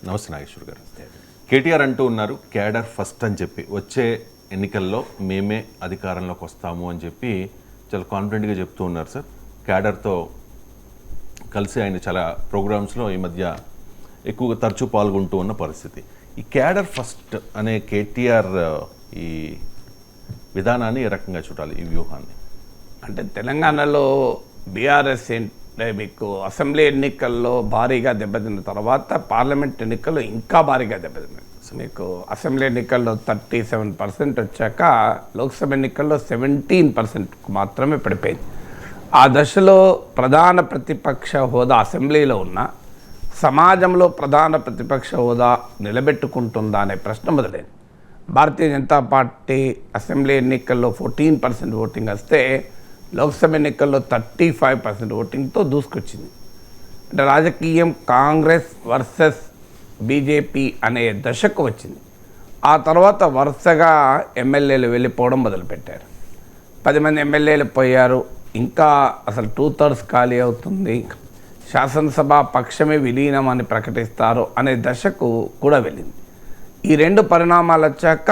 నమస్తే నాగేశ్వర్ గారు. కేటీఆర్ అంటూ ఉన్నారు క్యాడర్ ఫస్ట్ అని చెప్పి, వచ్చే ఎన్నికల్లో మేమే అధికారంలోకి వస్తాము అని చెప్పి చాలా కాన్ఫిడెంట్గా చెప్తూ ఉన్నారు సార్. క్యాడర్తో కలిసి ఆయన చాలా ప్రోగ్రామ్స్లో ఈ మధ్య ఎక్కువగా తరచూ పాల్గొంటూ ఉన్న పరిస్థితి. ఈ క్యాడర్ ఫస్ట్ అనే కేటీఆర్ ఈ విధానాన్ని ఏ రకంగా చూడాలి, ఈ వ్యూహాన్ని? అంటే తెలంగాణలో బీఆర్ఎస్ అంటే మీకు అసెంబ్లీ ఎన్నికల్లో భారీగా దెబ్బతిన్న తర్వాత పార్లమెంట్ ఎన్నికల్లో ఇంకా భారీగా దెబ్బతిన్నది. మీకు అసెంబ్లీ ఎన్నికల్లో 37% వచ్చాక లోక్సభ ఎన్నికల్లో 17% మాత్రమే పడిపోయింది. ఆ దశలో ప్రధాన ప్రతిపక్ష హోదా అసెంబ్లీలో ఉన్న సమాజంలో ప్రధాన ప్రతిపక్ష హోదా నిలబెట్టుకుంటుందా అనే ప్రశ్న మొదలైంది. భారతీయ జనతా పార్టీ అసెంబ్లీ ఎన్నికల్లో 14% ఓటింగ్ వస్తే లోక్సభ ఎన్నికల్లో 35% ఓటింగ్తో దూసుకొచ్చింది. అంటే రాజకీయం కాంగ్రెస్ వర్సెస్ బీజేపీ అనే దశకు వచ్చింది. ఆ తర్వాత వరుసగా ఎమ్మెల్యేలు వెళ్ళిపోవడం మొదలుపెట్టారు. 10 మంది ఎమ్మెల్యేలు పోయారు. ఇంకా అసలు 2/3 ఖాళీ అవుతుంది. శాసనసభ పక్షమే విలీనం అని ప్రకటిస్తారు అనే దశకు కూడా వెళ్ళింది. ఈ రెండు పరిణామాలు వచ్చాక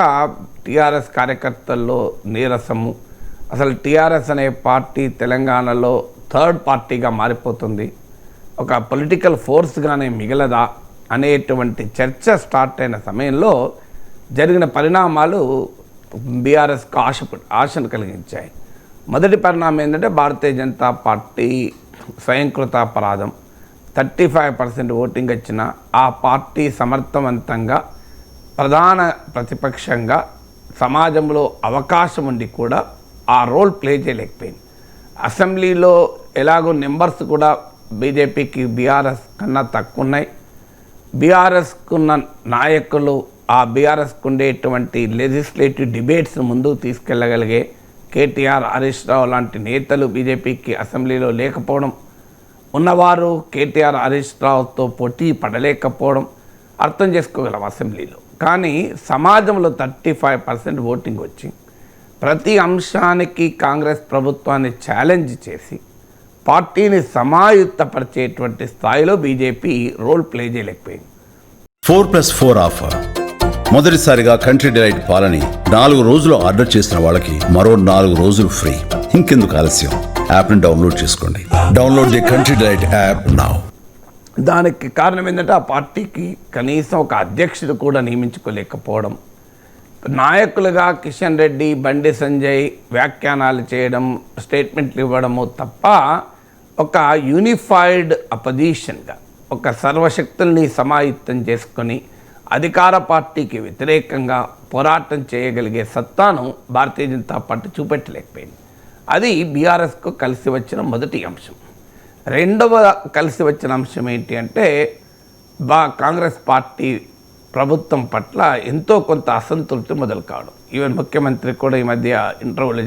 టీఆర్ఎస్ కార్యకర్తల్లో నీరసము, అసలు టీఆర్ఎస్ అనే పార్టీ తెలంగాణలో థర్డ్ పార్టీగా మారిపోతుంది, ఒక పొలిటికల్ ఫోర్స్గానే మిగలదా అనేటువంటి చర్చ స్టార్ట్ అయిన సమయంలో జరిగిన పరిణామాలు బీఆర్ఎస్కు ఆశను కలిగించాయి. మొదటి పరిణామం ఏంటంటే భారతీయ జనతా పార్టీ స్వయంకృతాపరాధం. 35% ఓటింగ్ వచ్చిన ఆ పార్టీ సమర్థవంతంగా ప్రధాన ప్రతిపక్షంగా సమాజంలో అవకాశం ఉండి కూడా ఆ రోల్ ప్లే చేయలేకపోయింది. అసెంబ్లీలో ఎలాగో నెంబర్స్ కూడా బీజేపీకి బీఆర్ఎస్ కన్నా తక్కువ ఉన్నాయి. బీఆర్ఎస్కున్న నాయకులు ఆ బీఆర్ఎస్కు ఉండేటువంటి లెజిస్లేటివ్ డిబేట్స్ ముందుకు తీసుకెళ్ళగలిగే కేటీఆర్, హరీష్ రావు లాంటి నేతలు బీజేపీకి అసెంబ్లీలో లేకపోవడం, ఉన్నవారు కేటీఆర్, హరీష్ రావుతో పోటీ పడలేకపోవడం అర్థం చేసుకోగలం అసెంబ్లీలో. కానీ సమాజంలో 35% ఓటింగ్ వచ్చి ప్రతి అంశానికి కాంగ్రెస్ ప్రభుత్వాన్ని ఛాలెంజ్ చేసి పార్టీని సమాయుత్తపరిచేటువంటి స్థాయిలో బీజేపీ రోల్ ప్లే చేయలేకపోయింది. 4+4 ఆఫర్. మొదటిసారిగా కంట్రీ డిలైట్ పాలని 4 రోజులు ఆర్డర్ చేసిన వాళ్ళకి మరో 4 రోజులు ఫ్రీ. ఇంకెందుకు ఆలస్యం, యాప్ని డౌన్లోడ్ చేసుకోండి. Download the country delight app now. దానికి కారణం ఏంటంటే ఆ పార్టీకి కనీసం ఒక అధ్యక్షుడు కూడా నియమించుకోలేకపోవడం, నాయకులుగా కిషన్ రెడ్డి, బండి సంజయ్ వ్యాఖ్యానాలు చేయడం, స్టేట్మెంట్లు ఇవ్వడము తప్ప ఒక యూనిఫైడ్ అపోజిషన్గా ఒక సర్వశక్తుల్ని సమాయుత్తం చేసుకొని అధికార పార్టీకి వ్యతిరేకంగా పోరాటం చేయగలిగే సత్తాను భారతీయ జనతా పార్టీ చూపెట్టలేకపోయింది. అది బీఆర్ఎస్కు కలిసి వచ్చిన మొదటి అంశం. రెండవ కలిసి వచ్చిన అంశం ఏంటి అంటే కాంగ్రెస్ పార్టీ ప్రభుత్వం పట్ల ఎంతో కొంత అసంతృప్తి మొదలు కావడం. ఈవెన్ ముఖ్యమంత్రి కూడా ఈ మధ్య ఇంటర్వ్యూలో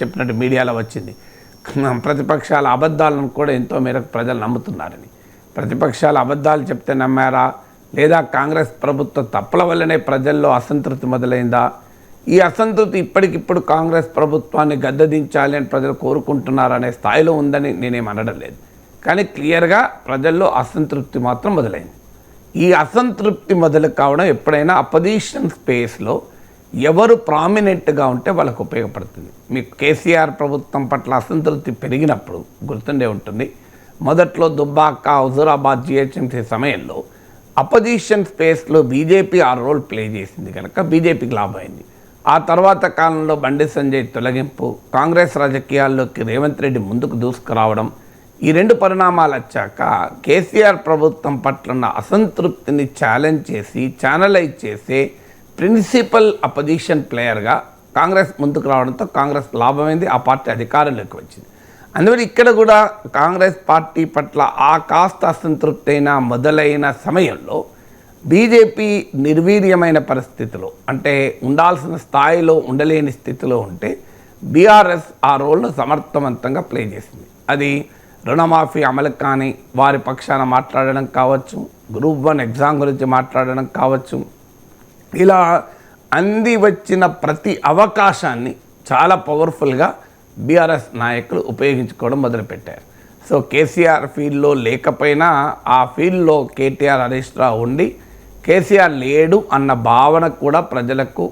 చెప్పినట్టు మీడియాలో వచ్చింది, ప్రతిపక్షాల అబద్ధాలను కూడా ఎంతో మేరకు ప్రజలు నమ్ముతున్నారని. ప్రతిపక్షాలు అబద్ధాలు చెప్తే నమ్మారా, లేదా కాంగ్రెస్ ప్రభుత్వ తప్పుల వల్లనే ప్రజల్లో అసంతృప్తి మొదలైందా? ఈ అసంతృప్తి ఇప్పటికిప్పుడు కాంగ్రెస్ ప్రభుత్వాన్ని గద్దెదించాలి అని ప్రజలు కోరుకుంటున్నారనే స్థాయిలో ఉందని నేనేం అనడం లేదు. కానీ క్లియర్గా ప్రజల్లో అసంతృప్తి మాత్రం మొదలైంది. ఈ అసంతృప్తి మొదలు కావడం ఎప్పుడైనా అపోజిషన్ స్పేస్లో ఎవరు ప్రామినెంట్గా ఉంటే వాళ్ళకు ఉపయోగపడుతుంది. మీకు కేసీఆర్ ప్రభుత్వం పట్ల అసంతృప్తి పెరిగినప్పుడు గుర్తుండే ఉంటుంది, మొదట్లో దుబ్బాక, హుజూరాబాద్ జిహెచ్ఎంసీ సమయంలో అపోజిషన్ స్పేస్లో బీజేపీ ఆ రోల్ ప్లే చేసింది కనుక బీజేపీకి లాభమైంది. ఆ తర్వాత కాలంలో బండి సంజయ్ తొలగింపు, కాంగ్రెస్ రాజకీయాల్లోకి రేవంత్ రెడ్డి ముందుకు దూసుకురావడం, ఈ రెండు పరిణామాలు వచ్చాక కేసీఆర్ ప్రభుత్వం పట్ల ఉన్న అసంతృప్తిని ఛాలెంజ్ చేసి ఛానలైజ్ చేసే ప్రిన్సిపల్ అపోజిషన్ ప్లేయర్గా కాంగ్రెస్ ముందుకు రావడంతో కాంగ్రెస్ లాభమైంది, ఆ పార్టీ అధికారంలోకి వచ్చింది. అందువల్ల ఇక్కడ కూడా కాంగ్రెస్ పార్టీ పట్ల ఆ కాస్త అసంతృప్తి అయినా మొదలైన సమయంలో బీజేపీ నిర్వీర్యమైన పరిస్థితిలో, అంటే ఉండాల్సిన స్థాయిలో ఉండలేని స్థితిలో ఉంటే బీఆర్ఎస్ ఆ రోల్ను సమర్థవంతంగా ప్లే చేసింది. అది రుణమాఫీ అమలు కానీ వారి పక్షాన మాట్లాడడం కావచ్చు, గ్రూప్ 1 ఎగ్జామ్ గురించి మాట్లాడడం కావచ్చు, ఇలా అంది వచ్చిన ప్రతి అవకాశాన్ని చాలా పవర్ఫుల్గా బీఆర్ఎస్ నాయకులు ఉపయోగించుకోవడం మొదలుపెట్టారు. సో కేసీఆర్ ఫీల్డ్లో లేకపోయినా ఆ ఫీల్డ్లో కేటీఆర్ హరీష్ రావు ఉండి కేసీఆర్ లేడు అన్న భావన కూడా ప్రజలకు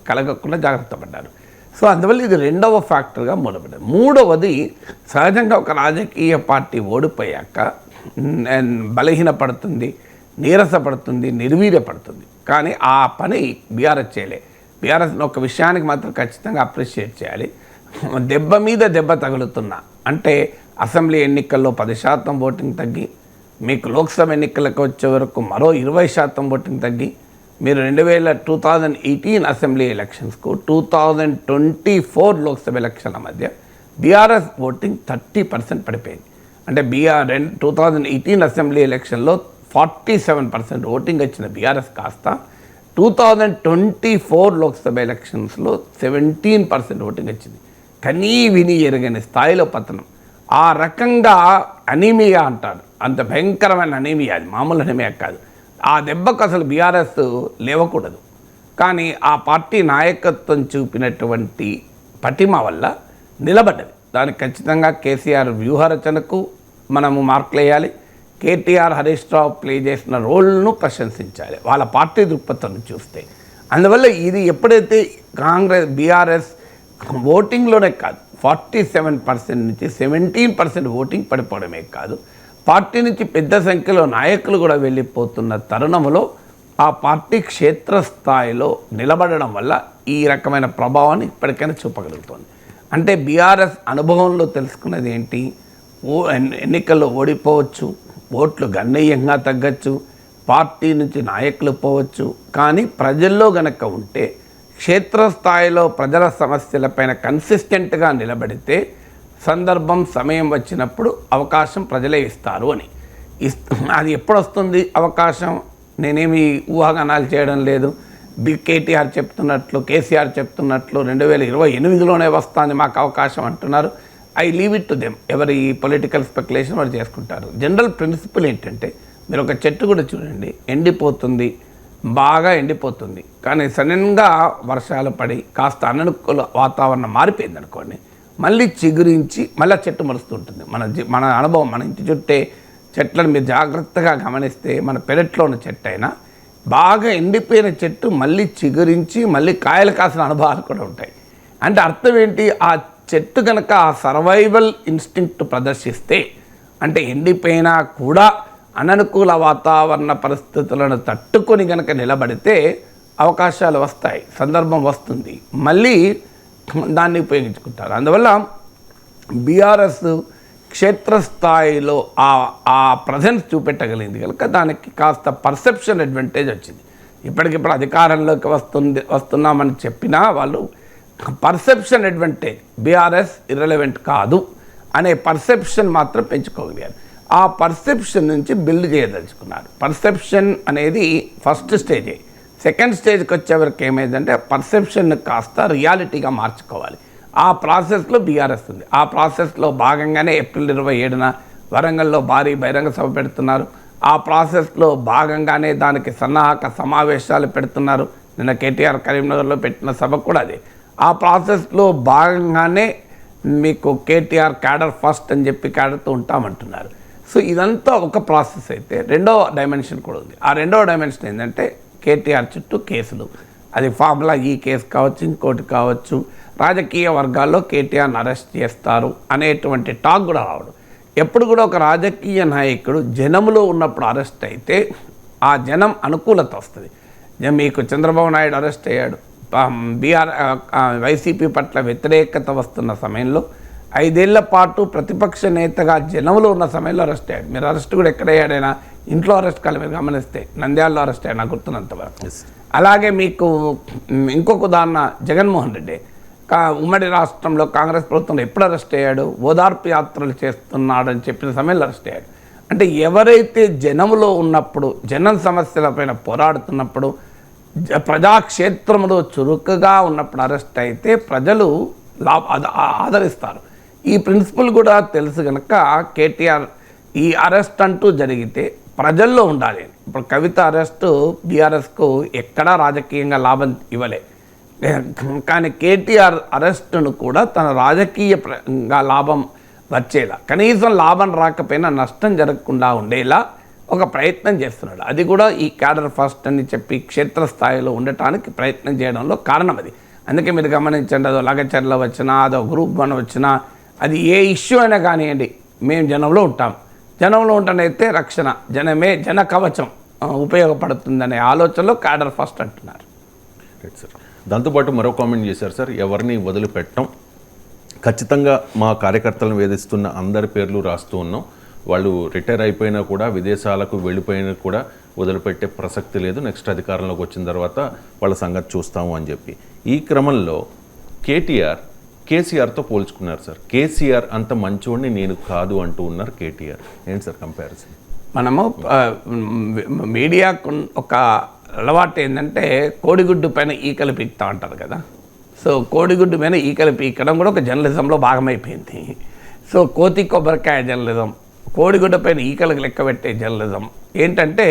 కలగకుండా జాగ్రత్త పడ్డారు. సో అందువల్ల ఇది రెండవ ఫ్యాక్టర్గా మూడవది. మూడవది, సహజంగా ఒక రాజకీయ పార్టీ ఓడిపోయాక బలహీనపడుతుంది, నీరసపడుతుంది, నిర్వీర్యపడుతుంది. కానీ ఆ పని బీఆర్ఎస్ చేయలే. బీఆర్ఎస్ని ఒక విషయానికి మాత్రం ఖచ్చితంగా అప్రిషియేట్ చేయాలి. దెబ్బ మీద దెబ్బ తగులుతున్నా, అంటే అసెంబ్లీ ఎన్నికల్లో 10% ఓటింగ్ తగ్గి, మీకు లోక్సభ ఎన్నికలకు వచ్చే వరకు మరో 20% ఓటింగ్ తగ్గి, మీరు 2018 అసెంబ్లీ ఎలక్షన్స్కు 2024 లోక్సభ ఎలక్షన్ల మధ్య బీఆర్ఎస్ ఓటింగ్ 30% పడిపోయింది. అంటే 2018 అసెంబ్లీ ఎలక్షన్లో 47% ఓటింగ్ వచ్చిన బీఆర్ఎస్ కాస్త 2024 లోక్సభ ఎలక్షన్స్లో 17% ఓటింగ్ వచ్చింది. కనీ విని ఎరగని స్థాయిలో పతనం. ఆ రకంగా అనీమియా అంటారు, అంత భయంకరమైన అనీమియా, అది మామూలు అనీమియా కాదు. ఆ దెబ్బకు అసలు బీఆర్ఎస్ లేవకూడదు. కానీ ఆ పార్టీ నాయకత్వం చూపినటువంటి పటిమ వల్ల నిలబడ్డది. దానికి ఖచ్చితంగా కేసీఆర్ వ్యూహరచనకు మనము మార్కులు వేయాలి. కేటీఆర్ హరీష్ రావు ప్లే చేసిన రోల్ను ప్రశంసించాలి వాళ్ళ పార్టీ దృక్పథం చూస్తే. అందువల్ల ఇది ఎప్పుడైతే బీఆర్ఎస్ ఓటింగ్లోనే కాదు, 47% నుంచి 17% ఓటింగ్ పడిపోవడమే కాదు, పార్టీ నుంచి పెద్ద సంఖ్యలో నాయకులు కూడా వెళ్ళిపోతున్న తరుణంలో ఆ పార్టీ క్షేత్రస్థాయిలో నిలబడడం వల్ల ఈ రకమైన ప్రభావాన్ని ఇప్పటికైనా చూపగలుగుతుంది. అంటే బీఆర్ఎస్ అనుభవంలో తెలుసుకున్నది ఏంటి? ఎన్నికల్లో ఓడిపోవచ్చు, ఓట్లు గణనీయంగా తగ్గచ్చు, పార్టీ నుంచి నాయకులు పోవచ్చు, కానీ ప్రజల్లో గనక ఉంటే క్షేత్రస్థాయిలో ప్రజల సమస్యలపైన కన్సిస్టెంట్గా నిలబడితే సందర్భం సమయం వచ్చినప్పుడు అవకాశం ప్రజలే ఇస్తారు అని. అది ఎప్పుడు వస్తుంది అవకాశం? నేనేమి ఊహాగానాలు చేయడం లేదు. కేటీఆర్ చెప్తున్నట్లు, కేసీఆర్ చెప్తున్నట్లు 2028లోనే వస్తుంది మాకు అవకాశం అంటున్నారు. I leave it to them. ఎవరి పొలిటికల్ స్పెక్యులేషన్ వారు చేసుకుంటారు. జనరల్ ప్రిన్సిపల్ ఏంటంటే, మీరు ఒక చెట్టు కూడా చూడండి, ఎండిపోతుంది, బాగా ఎండిపోతుంది, కానీ సడన్గా వర్షాలు పడి కాస్త అననుకూల వాతావరణం మారిపోయింది అనుకోండి, మళ్ళీ చిగురించి మళ్ళీ చెట్టు మరుస్తుంటుంది. మన అనుభవం, మన ఇంటి చుట్టే చెట్లను మీరు జాగ్రత్తగా గమనిస్తే, మన పెరట్లో ఉన్న చెట్టు అయినా బాగా ఎండిపోయిన చెట్టు మళ్ళీ చిగురించి మళ్ళీ కాయలు కాసిన అనుభవాలు కూడా ఉంటాయి. అంటే అర్థం ఏంటి? ఆ చెట్టు కనుక ఆ సర్వైవల్ ఇన్స్టింక్ట్ ప్రదర్శిస్తే, అంటే ఎండిపోయినా కూడా అననుకూల వాతావరణ పరిస్థితులను తట్టుకొని కనుక నిలబడితే అవకాశాలు వస్తాయి, సందర్భం వస్తుంది, మళ్ళీ దాన్ని ఉపయోగించుకుంటారు. అందువల్ల బీఆర్ఎస్ క్షేత్రస్థాయిలో ఆ ప్రజెన్స్ చూపెట్టగలిగింది కనుక దానికి కాస్త పర్సెప్షన్ అడ్వాంటేజ్ వచ్చింది. ఇప్పటికిప్పుడు అధికారంలోకి వస్తున్నామని చెప్పినా వాళ్ళు పర్సెప్షన్ అడ్వాంటేజ్, బీఆర్ఎస్ ఇర్రెలవెంట్ కాదు అనే పర్సెప్షన్ మాత్రం పెంచుకోగలిగారు. ఆ పర్సెప్షన్ నుంచి బిల్డ్ చేయదలుచుకున్నారు. పర్సెప్షన్ అనేది ఫస్ట్ స్టేజే. సెకండ్ స్టేజ్కి వచ్చేవరకు ఏమైందంటే పర్సెప్షన్ కాస్త రియాలిటీగా మార్చుకోవాలి. ఆ ప్రాసెస్లో బీఆర్ఎస్ ఉంది. ఆ ప్రాసెస్లో భాగంగానే ఏప్రిల్ 27న వరంగల్లో భారీ బహిరంగ సభ పెడుతున్నారు. ఆ ప్రాసెస్లో భాగంగానే దానికి సన్నాహక సమావేశాలు పెడుతున్నారు. నిన్న కేటీఆర్ కరీంనగర్లో పెట్టిన సభ కూడా అదే. ఆ ప్రాసెస్లో భాగంగానే మీకు కేటీఆర్ క్యాడర్ ఫస్ట్ అని చెప్పి క్యాడర్తో ఉంటామంటున్నారు. సో ఇదంతా ఒక ప్రాసెస్ అయితే రెండో డైమెన్షన్ కూడా ఉంది. ఆ రెండవ డైమెన్షన్ ఏంటంటే కేటీఆర్ చుట్టూ కేసులు, అది ఫార్ములా ఈ కేసు కావచ్చు, ఇంకోటి కావచ్చు, రాజకీయ వర్గాల్లో కేటీఆర్ని అరెస్ట్ చేస్తారు అనేటువంటి టాక్ కూడా రావడం. ఎప్పుడు కూడా ఒక రాజకీయ నాయకుడు జనంలో ఉన్నప్పుడు అరెస్ట్ అయితే ఆ జనం అనుకూలత వస్తుంది. మీకు చంద్రబాబు నాయుడు అరెస్ట్ అయ్యాడు, వైసీపీ పట్ల వ్యతిరేకత వస్తున్న సమయంలో 5 ఏళ్ల పాటు ప్రతిపక్ష నేతగా జనంలో ఉన్న సమయంలో అరెస్ట్ అయ్యాడు. మీరు అరెస్ట్ కూడా ఎక్కడ అయ్యాడైనా ఇంట్లో అరెస్ట్ కాదు, మీరు గమనిస్తే నంద్యాలలో అరెస్ట్ అయ్యాడు నాకు గుర్తున్నంతవరకు. అలాగే మీకు ఇంకొక ఉదాహరణ జగన్మోహన్ రెడ్డి ఉమ్మడి రాష్ట్రంలో కాంగ్రెస్ ప్రభుత్వంలో ఎప్పుడు అరెస్ట్ అయ్యాడు? ఓదార్పు యాత్రలు చేస్తున్నాడని చెప్పిన సమయంలో అరెస్ట్ అయ్యాడు. అంటే ఎవరైతే జనంలో ఉన్నప్పుడు, జనం సమస్యలపైన పోరాడుతున్నప్పుడు, ప్రజాక్షేత్రంలో చురుకుగా ఉన్నప్పుడు అరెస్ట్ అయితే ప్రజలు ఆదరిస్తారు. ఈ ప్రిన్సిపల్ కూడా తెలుసు కనుక కేటీఆర్ ఈ అరెస్ట్ అంటూ జరిగితే ప్రజల్లో ఉండాలి. ఇప్పుడు కవిత అరెస్టు బీఆర్ఎస్కు ఎక్కడా రాజకీయంగా లాభం ఇవ్వలే, కానీ కేటీఆర్ అరెస్టును కూడా తన రాజకీయంగా లాభం వచ్చేలా, కనీసం లాభం రాకపోయినా నష్టం జరగకుండా ఉండేలా ఒక ప్రయత్నం చేస్తున్నాడు. అది కూడా ఈ క్యాడర్ ఫస్ట్ అని చెప్పి క్షేత్రస్థాయిలో ఉండటానికి ప్రయత్నం చేయడంలో కారణం అది. అందుకే మీరు గమనించండి, అదో లగచర్ల వచ్చినా, అదో గ్రూప్ 1 వచ్చినా, అది ఏ ఇష్యూ అయినా కానివ్వండి, మేము జనంలో ఉంటాం, జనంలో ఉంటానైతే రక్షణ, జన కవచం ఉపయోగపడుతుందనే ఆలోచనలో క్యాడర్ ఫస్ట్ అంటున్నారు. Right sir. దాంతోపాటు మరో కామెంట్ చేశారు సార్, ఎవరిని వదిలిపెట్టం, ఖచ్చితంగా మా కార్యకర్తలను వేధిస్తున్న అందరి పేర్లు రాస్తూ ఉన్నాం, వాళ్ళు రిటైర్ అయిపోయినా కూడా విదేశాలకు వెళ్ళిపోయినా కూడా వదిలిపెట్టే ప్రసక్తి లేదు, నెక్స్ట్ అధికారంలోకి వచ్చిన తర్వాత వాళ్ళ సంగతి చూస్తాము అని చెప్పి. ఈ క్రమంలో కేసీఆర్తో పోల్చుకున్నారు సార్. కేసీఆర్ అంత మంచివాడిని నేను కాదు అంటూ ఉన్నారు కేటీఆర్. ఏంటి సార్ కంపారిజన్? మనము మీడియాకు ఒక అలవాటు ఏంటంటే కోడిగుడ్డు పైన ఈకలు పీకుతా అంటారు కదా. సో కోడిగుడ్డు పైన ఈకలు పీకడం కూడా ఒక జర్నలిజంలో భాగమైపోయింది. సో కోతి కొబ్బరికాయ జర్నలిజం, కోడిగుడ్డ పైన ఈకలకు లెక్క పెట్టే జర్నలిజం ఏంటంటే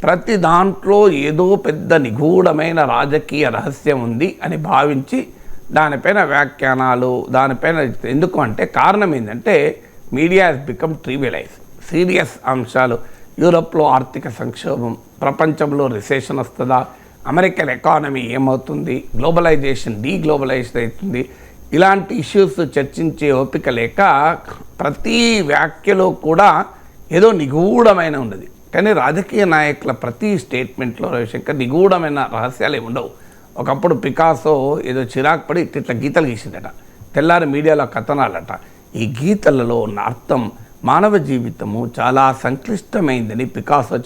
ప్రతి దాంట్లో ఏదో పెద్ద నిగూఢమైన రాజకీయ రహస్యం ఉంది అని భావించి దానిపైన వ్యాఖ్యానాలు, దానిపైన ఎందుకు అంటే కారణం ఏంటంటే media has become trivialise. Serious అంశాలు, యూరోప్లో ఆర్థిక సంక్షోభం, ప్రపంచంలో రిసెషన్ వస్తుందా, అమెరికన్ ఎకానమీ ఏమవుతుంది, గ్లోబలైజేషన్ డీగ్లోబలైజేషన్ అవుతుంది, ఇలాంటి ఇష్యూస్ చర్చించే ఓపిక లేక ప్రతి వ్యాఖ్యలో కూడా ఏదో నిగూఢమైన ఉన్నది. కానీ రాజకీయ నాయకుల ప్రతి స్టేట్మెంట్లో రవిశంకర్ నిగూఢమైన రహస్యాలు ఏమి ఉండవు. ఒకప్పుడు పికాసో ఏదో చిరాకు పడి ఇట్లా గీతలు గీసిందట, తెల్లారి మీడియాలో కథనాలట. ఈ గీతలలో ఉన్న అర్థం మానవ జీవితము చాలా సంక్లిష్టమైందని పికాసో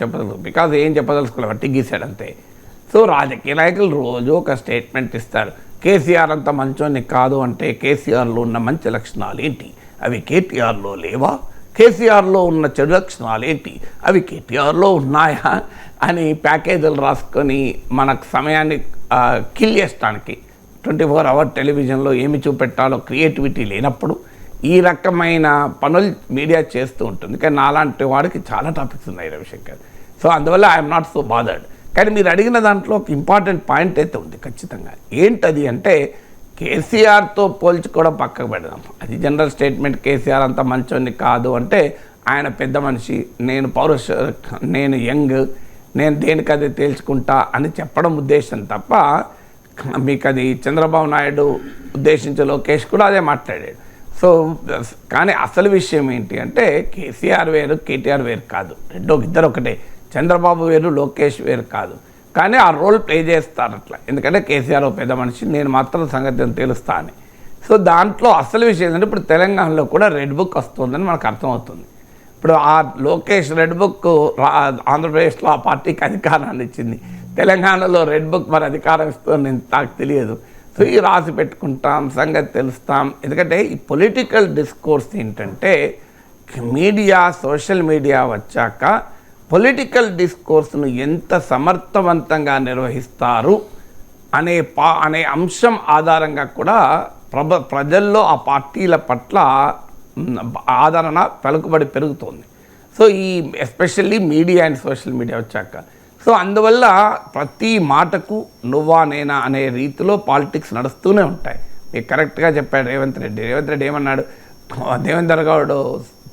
పికాసో ఏం చెప్పదలుచుకోవాలి, వట్టి గీసాడంతే. సో రాజకీయ నాయకులు రోజు ఒక స్టేట్మెంట్ ఇస్తారు. కేసీఆర్ అంత మంచోని కాదు అంటే కేసీఆర్లో ఉన్న మంచి లక్షణాలు ఏంటి, అవి కేటీఆర్లో లేవా, కేసీఆర్లో ఉన్న చెడు లక్షణాలు ఏంటి, అవి కేటీఆర్లో ఉన్నాయా అని ప్యాకేజీలు రాసుకొని మనకు సమయాన్ని కిల్ చేసడానికి 24 hour టెలివిజన్లో ఏమి చూపెట్టాలో క్రియేటివిటీ లేనప్పుడు ఈ రకమైన పనులు మీడియా చేస్తూ ఉంటుంది. కానీ నాలాంటి వాడికి చాలా టాపిక్స్ ఉన్నాయి రవిశంకర్. సో అందువల్ల ఐఎమ్ నాట్ సో బాదర్డ్. కానీ మీరు అడిగిన దాంట్లో ఒక ఇంపార్టెంట్ పాయింట్ అయితే ఉంది ఖచ్చితంగా. ఏంటది అంటే కేసీఆర్తో పోల్చుకోవడం పక్కకు పెడదాం, అది జనరల్ స్టేట్మెంట్. కేసీఆర్ అంత మంచోని కాదు అంటే ఆయన పెద్ద మనిషి, నేను యంగ్, నేను దేనికదే తేల్చుకుంటా అని చెప్పడం ఉద్దేశం తప్ప మీకు అది చంద్రబాబు నాయుడు ఉద్దేశించే లోకేష్ కూడా అదే మాట్లాడాడు. సో కానీ అసలు విషయం ఏంటి అంటే కేసీఆర్ వేరు, కేటీఆర్ వేరు కాదు, ఇద్దరు ఒకటే. చంద్రబాబు వేరు, లోకేష్ వేరు కాదు. కానీ ఆ రోల్ ప్లే చేస్తారు అట్లా, ఎందుకంటే కేసీఆర్ పెద్ద మనిషి, నేను మాత్రం సంగతిని తెలుస్తా అని. సో దాంట్లో అసలు విషయం ఏంటంటే ఇప్పుడు తెలంగాణలో కూడా రెడ్ బుక్ వస్తుందని మనకు అర్థమవుతుంది. ఇప్పుడు ఆ లోకేష్ రెడ్ బుక్ ఆంధ్రప్రదేశ్లో ఆ పార్టీకి అధికారాన్ని ఇచ్చింది, తెలంగాణలో రెడ్ బుక్ మరి అధికారం ఇస్తుందని నాకు తెలియదు. సో ఈ రాసి పెట్టుకుంటాం, సంగతి తెలుస్తాం. ఎందుకంటే ఈ పొలిటికల్ డిస్కోర్స్ ఏంటంటే మీడియా, సోషల్ మీడియా వచ్చాక పొలిటికల్ డిస్కోర్స్ను ఎంత సమర్థవంతంగా నిర్వహిస్తారు అనే అంశం ఆధారంగా కూడా ప్రజల్లో ఆ పార్టీల పట్ల ఆదరణ పలుకుబడి పెరుగుతుంది. సో ఈ especially media and social media వచ్చాక. సో అందువల్ల ప్రతి మాటకు నువ్వా నేనా అనే రీతిలో పాలిటిక్స్ నడుస్తూనే ఉంటాయి. మీకు కరెక్ట్గా చెప్పాడు రేవంత్ రెడ్డి ఏమన్నాడు, దేవేందర్ గౌడ్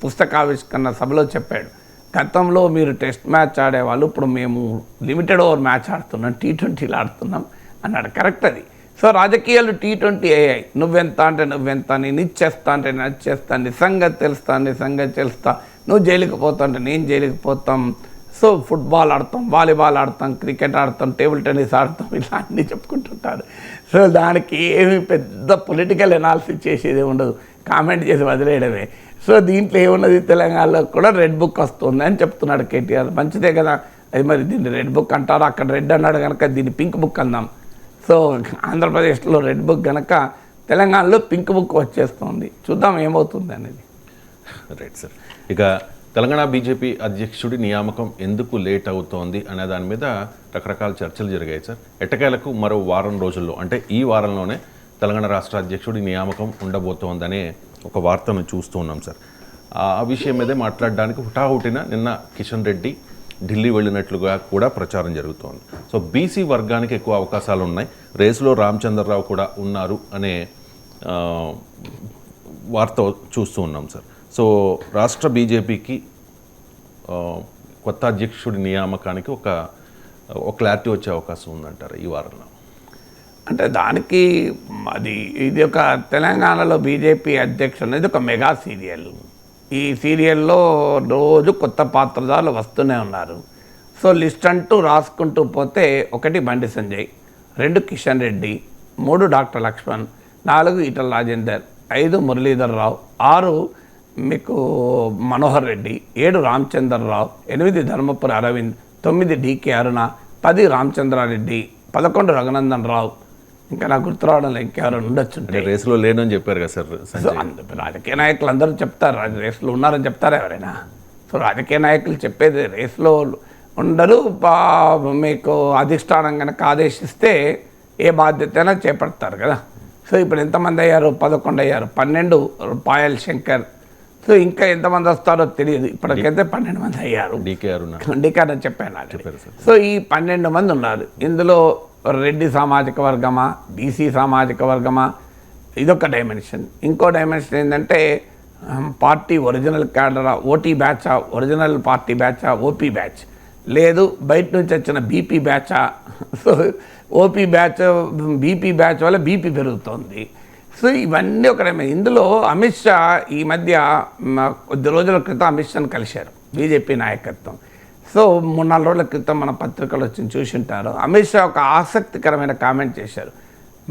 పుస్తకావిష్కరణ సభలో చెప్పాడు, గతంలో మీరు టెస్ట్ మ్యాచ్ ఆడేవాళ్ళు, ఇప్పుడు మేము లిమిటెడ్ ఓవర్ మ్యాచ్ ఆడుతున్నాం, T20 ఆడుతున్నాం అన్నాడు. కరెక్ట్ అది. సో రాజకీయాలు T20 అయ్యాయి. నువ్వెంత అంటే నువ్వెంత, నేను ఇచ్చేస్తా అంటే నేను ఇచ్చేస్తాను, నీ సంగతి తెలుస్తా, నువ్వు జైలుకి పోతా అంటే నేను జైలుకి పోతాం. సో ఫుట్బాల్ ఆడతాం, వాలీబాల్ ఆడతాం, క్రికెట్ ఆడతాం, టేబుల్ టెన్నిస్ ఆడతాం, ఇలా అన్నీ చెప్పుకుంటుంటారు. సో దానికి ఏమి పెద్ద పొలిటికల్ ఎనాలిసిస్ చేసేది ఉండదు, కామెంట్ చేసి వదిలేయడమే. సో దీంట్లో ఏమున్నది, తెలంగాణలో కూడా రెడ్ బుక్ వస్తుంది అని చెప్తున్నాడు కేటీఆర్. మంచిదే కదా, అది మరి దీన్ని రెడ్ బుక్ అంటారు, అక్కడ రెడ్ అన్నాడు కనుక దీన్ని పింక్ బుక్ అందాం. సో ఆంధ్రప్రదేశ్లో రెడ్ బుక్ కనుక తెలంగాణలో పింక్ బుక్ వచ్చేస్తుంది, చూద్దాం ఏమవుతుంది అనేది. Right sir. ఇక తెలంగాణ బీజేపీ అధ్యక్షుడి నియామకం ఎందుకు లేట్ అవుతోంది అనే దాని మీద రకరకాల చర్చలు జరిగాయి సార్. ఎట్టకేలకు మరో వారం రోజుల్లో, అంటే ఈ వారంలోనే తెలంగాణ రాష్ట్ర అధ్యక్షుడి నియామకం ఉండబోతోందనే ఒక వార్తను చూస్తూ ఉన్నాం సార్. ఆ విషయం మీదే మాట్లాడడానికి హుటాహుటిన నిన్న కిషన్ రెడ్డి ఢిల్లీ వెళ్ళినట్లుగా కూడా ప్రచారం జరుగుతోంది. సో బీసీ వర్గానికి ఎక్కువ అవకాశాలు ఉన్నాయి, రేసులో రామచంద్రరావు కూడా ఉన్నారు అనే వార్త చూస్తూ ఉన్నాం సార్. సో రాష్ట్ర బీజేపీకి కొత్త అధ్యక్షుడి నియామకానికి ఒక క్లారిటీ వచ్చే అవకాశం ఉందంటారు ఈ వారంలో? అంటే దానికి ఇది ఒక తెలంగాణలో బీజేపీ అధ్యక్షుడు అనేది ఒక మెగా సీరియల్. ఈ సీరియల్లో రోజు కొత్త పాత్రధారులు వస్తూనే ఉన్నారు. సో లిస్ట్ అంటూ రాసుకుంటూ పోతే 1 బండి సంజయ్, 2 కిషన్ రెడ్డి, 3 డాక్టర్ లక్ష్మణ్, 4 ఈటల రాజేందర్, 5 మురళీధర్ రావు, 6 మీకు మనోహర్ రెడ్డి, 7 రామచంద్రరావు, 8 ధర్మపురి అరవింద్, 9 డికే అరుణ, 10 రామచంద్రారెడ్డి, 11 రఘునందన్ రావు. ఇంకా నాకు గుర్తురావడంలో ఇంకెవరైనా ఉండొచ్చు. రేసులో లేనని చెప్పారు కదా సార్. సో రాజకీయ నాయకులు అందరూ చెప్తారు రేసులో ఉన్నారని చెప్తారా ఎవరైనా? సో రాజకీయ నాయకులు చెప్పేది రేసులో ఉండరు. మీకు అధిష్టానం కనుక ఆదేశిస్తే ఏ బాధ్యత అయినా చేపడతారు కదా. సో ఇప్పుడు ఎంతమంది అయ్యారు? 11 అయ్యారు. 12 పాయల్ శంకర్. సో ఇంకా ఎంతమంది వస్తారో తెలియదు. ఇప్పటికైతే 12 మంది అయ్యారు. డీకే అని చెప్పాను. సో ఈ 12 మంది ఉన్నారు. ఇందులో రెడ్డి సామాజిక వర్గమా, బీసీ సామాజిక వర్గమా, ఇదొక డైమెన్షన్. ఇంకో డైమెన్షన్ ఏంటంటే పార్టీ ఒరిజినల్ క్యాడరా, ఓటీ బ్యాచా, ఒరిజినల్ పార్టీ బ్యాచా, ఓపీ బ్యాచ్, లేదు బయట నుంచి వచ్చిన బీపీ బ్యాచా. So OP batch, BP batch వల్ల బీపీ పెరుగుతోంది. సో ఇవన్నీ ఒక డైమెన్షన్. ఇందులో అమిత్ షా ఈ మధ్య కొద్ది రోజుల క్రితం అమిత్ షాను కలిశారు బీజేపీ నాయకత్వం. సో 3-4 రోజుల క్రితం మన పత్రికలు వచ్చి చూసింటారు. అమిత్ షా ఒక ఆసక్తికరమైన కామెంట్ చేశారు.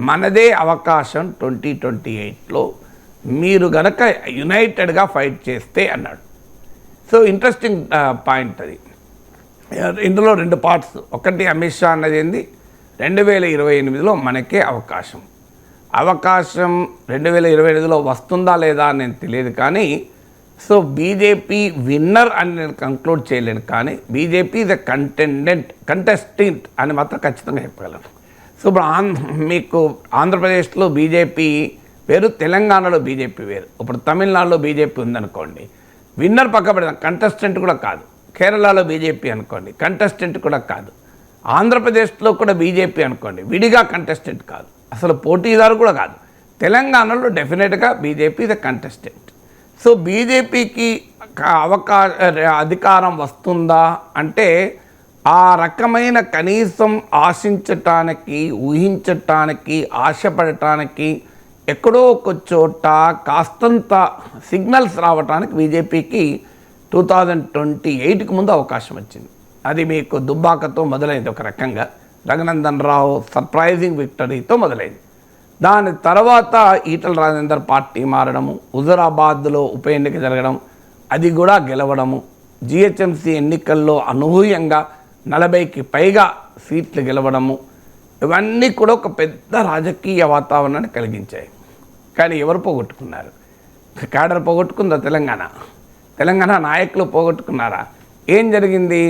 మనదే అవకాశం 2028లో మీరు గనక యునైటెడ్గా ఫైట్ చేస్తే అన్నాడు. సో ఇంట్రెస్టింగ్ పాయింట్ అది. ఇందులో 2 పార్ట్స్. ఒకటి అమిత్ షా అన్నది ఏంది, 2028లో మనకే అవకాశం 2028లో వస్తుందా లేదా అని నేను తెలియదు. కానీ సో బీజేపీ విన్నర్ అని నేను కంక్లూడ్ చేయలేను. కానీ బీజేపీ ఇస్ ఎ కంటెస్టెంట్ అని మాత్రం ఖచ్చితంగా చెప్పగలను. సో ఇప్పుడు మీకు ఆంధ్రప్రదేశ్లో బీజేపీ వేరు, తెలంగాణలో బీజేపీ వేరు. ఇప్పుడు తమిళనాడులో బీజేపీ ఉందనుకోండి, విన్నర్ పక్క పెడదాం, కంటెస్టెంట్ కూడా కాదు. కేరళలో బీజేపీ అనుకోండి, కంటెస్టెంట్ కూడా కాదు. ఆంధ్రప్రదేశ్లో కూడా బీజేపీ అనుకోండి, విడిగా కంటెస్టెంట్ కాదు, అసలు పోటీదారు కూడా కాదు. తెలంగాణలో డెఫినెట్గా BJP is a contestant. So బీజేపీకి అధికారం వస్తుందా అంటే ఆ రకమైన కనీసం ఆశించటానికి, ఊహించటానికి, ఆశపడటానికి ఎక్కడో ఒక చోట కాస్తంత సిగ్నల్స్ రావటానికి బీజేపీకి 2028కి ముందు అవకాశం వచ్చింది. అది మీకు దుబ్బాకతో మొదలైంది. ఒక రకంగా రఘునందన్ రావు సర్ప్రైజింగ్ విక్టరీతో మొదలైంది. దాని తర్వాత ఈటల రాజేందర్ పార్టీ మారడము, హుజురాబాద్లో ఉప ఎన్నిక జరగడం, అది కూడా గెలవడము, జిహెచ్ఎంసీ ఎన్నికల్లో అనూహ్యంగా 40కి పైగా సీట్లు గెలవడము, ఇవన్నీ కూడా ఒక పెద్ద రాజకీయ వాతావరణాన్ని కలిగించాయి. కానీ ఎవరు పోగొట్టుకున్నారు? క్యాడర్ పోగొట్టుకుందా? తెలంగాణ నాయకులు పోగొట్టుకున్నారా? ఏం జరిగింది?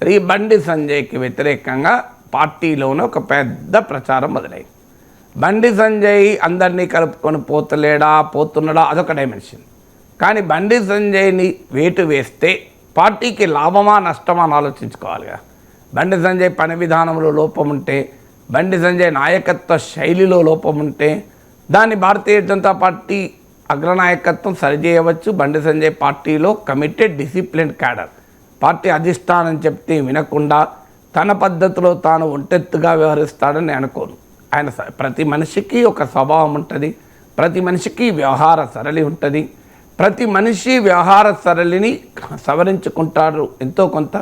ఈ బండి సంజయ్కి వ్యతిరేకంగా పార్టీలోనే ఒక పెద్ద ప్రచారం మొదలైంది. బండి సంజయ్ అందరినీ కలుపుకొని పోతున్నాడా అదొక డైమెన్షన్. కానీ బండి సంజయ్ని వేటు వేస్తే పార్టీకి లాభమా నష్టమా అని ఆలోచించుకోవాలిగా. బండి సంజయ్ పని విధానంలో లోపం ఉంటే, బండి సంజయ్ నాయకత్వ శైలిలో లోపం ఉంటే దాన్ని భారతీయ జనతా పార్టీ అగ్రనాయకత్వం సరిచేయవచ్చు. బండి సంజయ్ పార్టీలో కమిటెడ్ డిసిప్లిన్ క్యాడర్, పార్టీ అధిష్టానం చెప్తే వినకుండా తన పద్ధతిలో తాను ఒంటెత్తుగా వ్యవహరిస్తాడని అనుకోను. ఆయన ప్రతి మనిషికి ఒక స్వభావం ఉంటుంది, ప్రతి మనిషికి వ్యవహార సరళి ఉంటుంది. ప్రతి మనిషి వ్యవహార సరళిని సవరించుకుంటారు ఎంతో కొంత.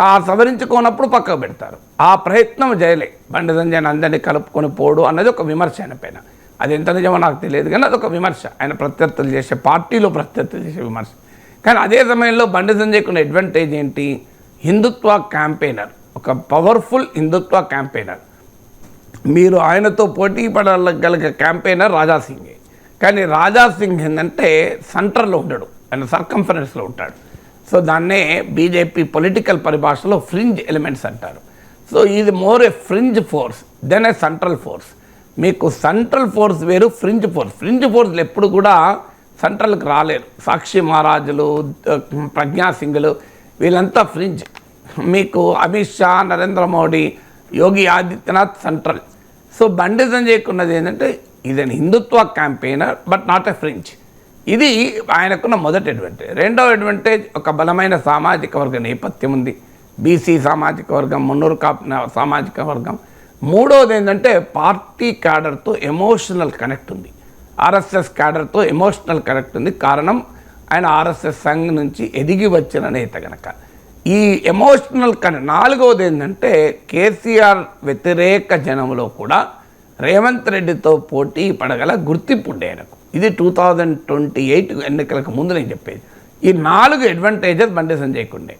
ఆ సవరించుకోనప్పుడు పక్కకు పెడతారు. ఆ ప్రయత్నం చేయలే బండి సంజయ్ అందరినీ కలుపుకొని పోడు అన్నది ఒక విమర్శ ఆయన పైన. అది ఎంత నిజమో నాకు తెలియదు, కానీ అదొక విమర్శ, ఆయన ప్రత్యర్థులు చేసే, పార్టీలో ప్రత్యర్థులు చేసే విమర్శ. కానీ అదే సమయంలో బండి సంజయ్కి ఉన్న అడ్వాంటేజ్ ఏంటి? హిందుత్వ క్యాంపెయినర్, ఒక పవర్ఫుల్ హిందుత్వ క్యాంపెయినర్. మీరు ఆయనతో పోటీ పడగలిగే క్యాంపెయినర్ రాజాసింగే. కానీ రాజాసింగ్ ఏంటంటే సెంటర్లో ఉండడు, ఆయన సర్కంఫరెన్స్లో ఉంటాడు. సో దాన్నే బీజేపీ పొలిటికల్ పరిభాషలో ఫ్రింజ్ ఎలిమెంట్స్ అంటారు. సో ఇది more a fringe force than a central force. మీకు సెంట్రల్ ఫోర్స్ వేరు, ఫ్రింజ్ ఫోర్స్. ఫ్రింజ్ ఫోర్స్లు ఎప్పుడు కూడా సెంట్రల్కి రాలేరు. సాక్షి మహారాజులు, ప్రజ్ఞాసింగ్లు, వీళ్ళంతా ఫ్రింజ్. మీకు అమిత్ షా, నరేంద్ర మోడీ, యోగి ఆదిత్యనాథ్ సెంట్రల్. సో బండి సంజయ్కి ఉన్నది ఏంటంటే ఇది Hindutva campaigner but not a fringe. ఇది ఆయనకున్న మొదటి అడ్వాంటేజ్. రెండవ అడ్వాంటేజ్, ఒక బలమైన సామాజిక వర్గ నేపథ్యం ఉంది. బీసీ సామాజిక వర్గం, మున్నూరు కాపు సామాజిక వర్గం. మూడవది ఏంటంటే పార్టీ క్యాడర్తో ఎమోషనల్ కనెక్ట్ ఉంది. ఆర్ఎస్ఎస్ క్యాడర్తో ఎమోషనల్ కనెక్ట్ ఉంది. కారణం, ఆయన ఆర్ఎస్ఎస్ సంఘ్ నుంచి ఎదిగి వచ్చిన నేత కనుక. ఈ ఎమోషనల్ కనెక్ట్. నాలుగవది ఏంటంటే కేసీఆర్ వ్యతిరేక జనంలో కూడా రేవంత్ రెడ్డితో పోటీ పడగల గుర్తింపు ఉండే ఆయనకు. ఇది 2028 ఎన్నికలకు ముందు నేను చెప్పేది. ఈ 4 అడ్వాంటేజెస్ బండి సంజయ్కి ఉండే.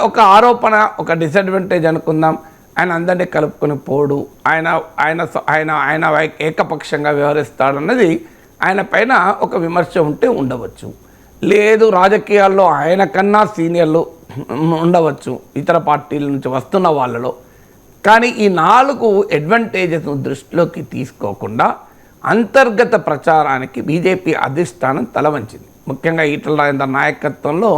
ఒక ఆరోపణ, ఒక డిసడ్వాంటేజ్ అనుకుందాం, ఆయన అందరినీ కలుపుకొని పోడు, ఆయన ఆయన ఆయన ఆయన ఏకపక్షంగా వ్యవహరిస్తాడన్నది ఆయన పైన ఒక విమర్శ ఉంటే ఉండవచ్చు. లేదు, రాజకీయాల్లో ఆయన కన్నా సీనియర్లు ఉండవచ్చు ఇతర పార్టీల నుంచి వస్తున్న వాళ్ళలో. కానీ ఈ 4 అడ్వాంటేజెస్ను దృష్టిలోకి తీసుకోకుండా అంతర్గత ప్రచారానికి బీజేపీ అధిష్టానం తలవంచింది. ముఖ్యంగా ఈటల రాజేందర్ నాయకత్వంలో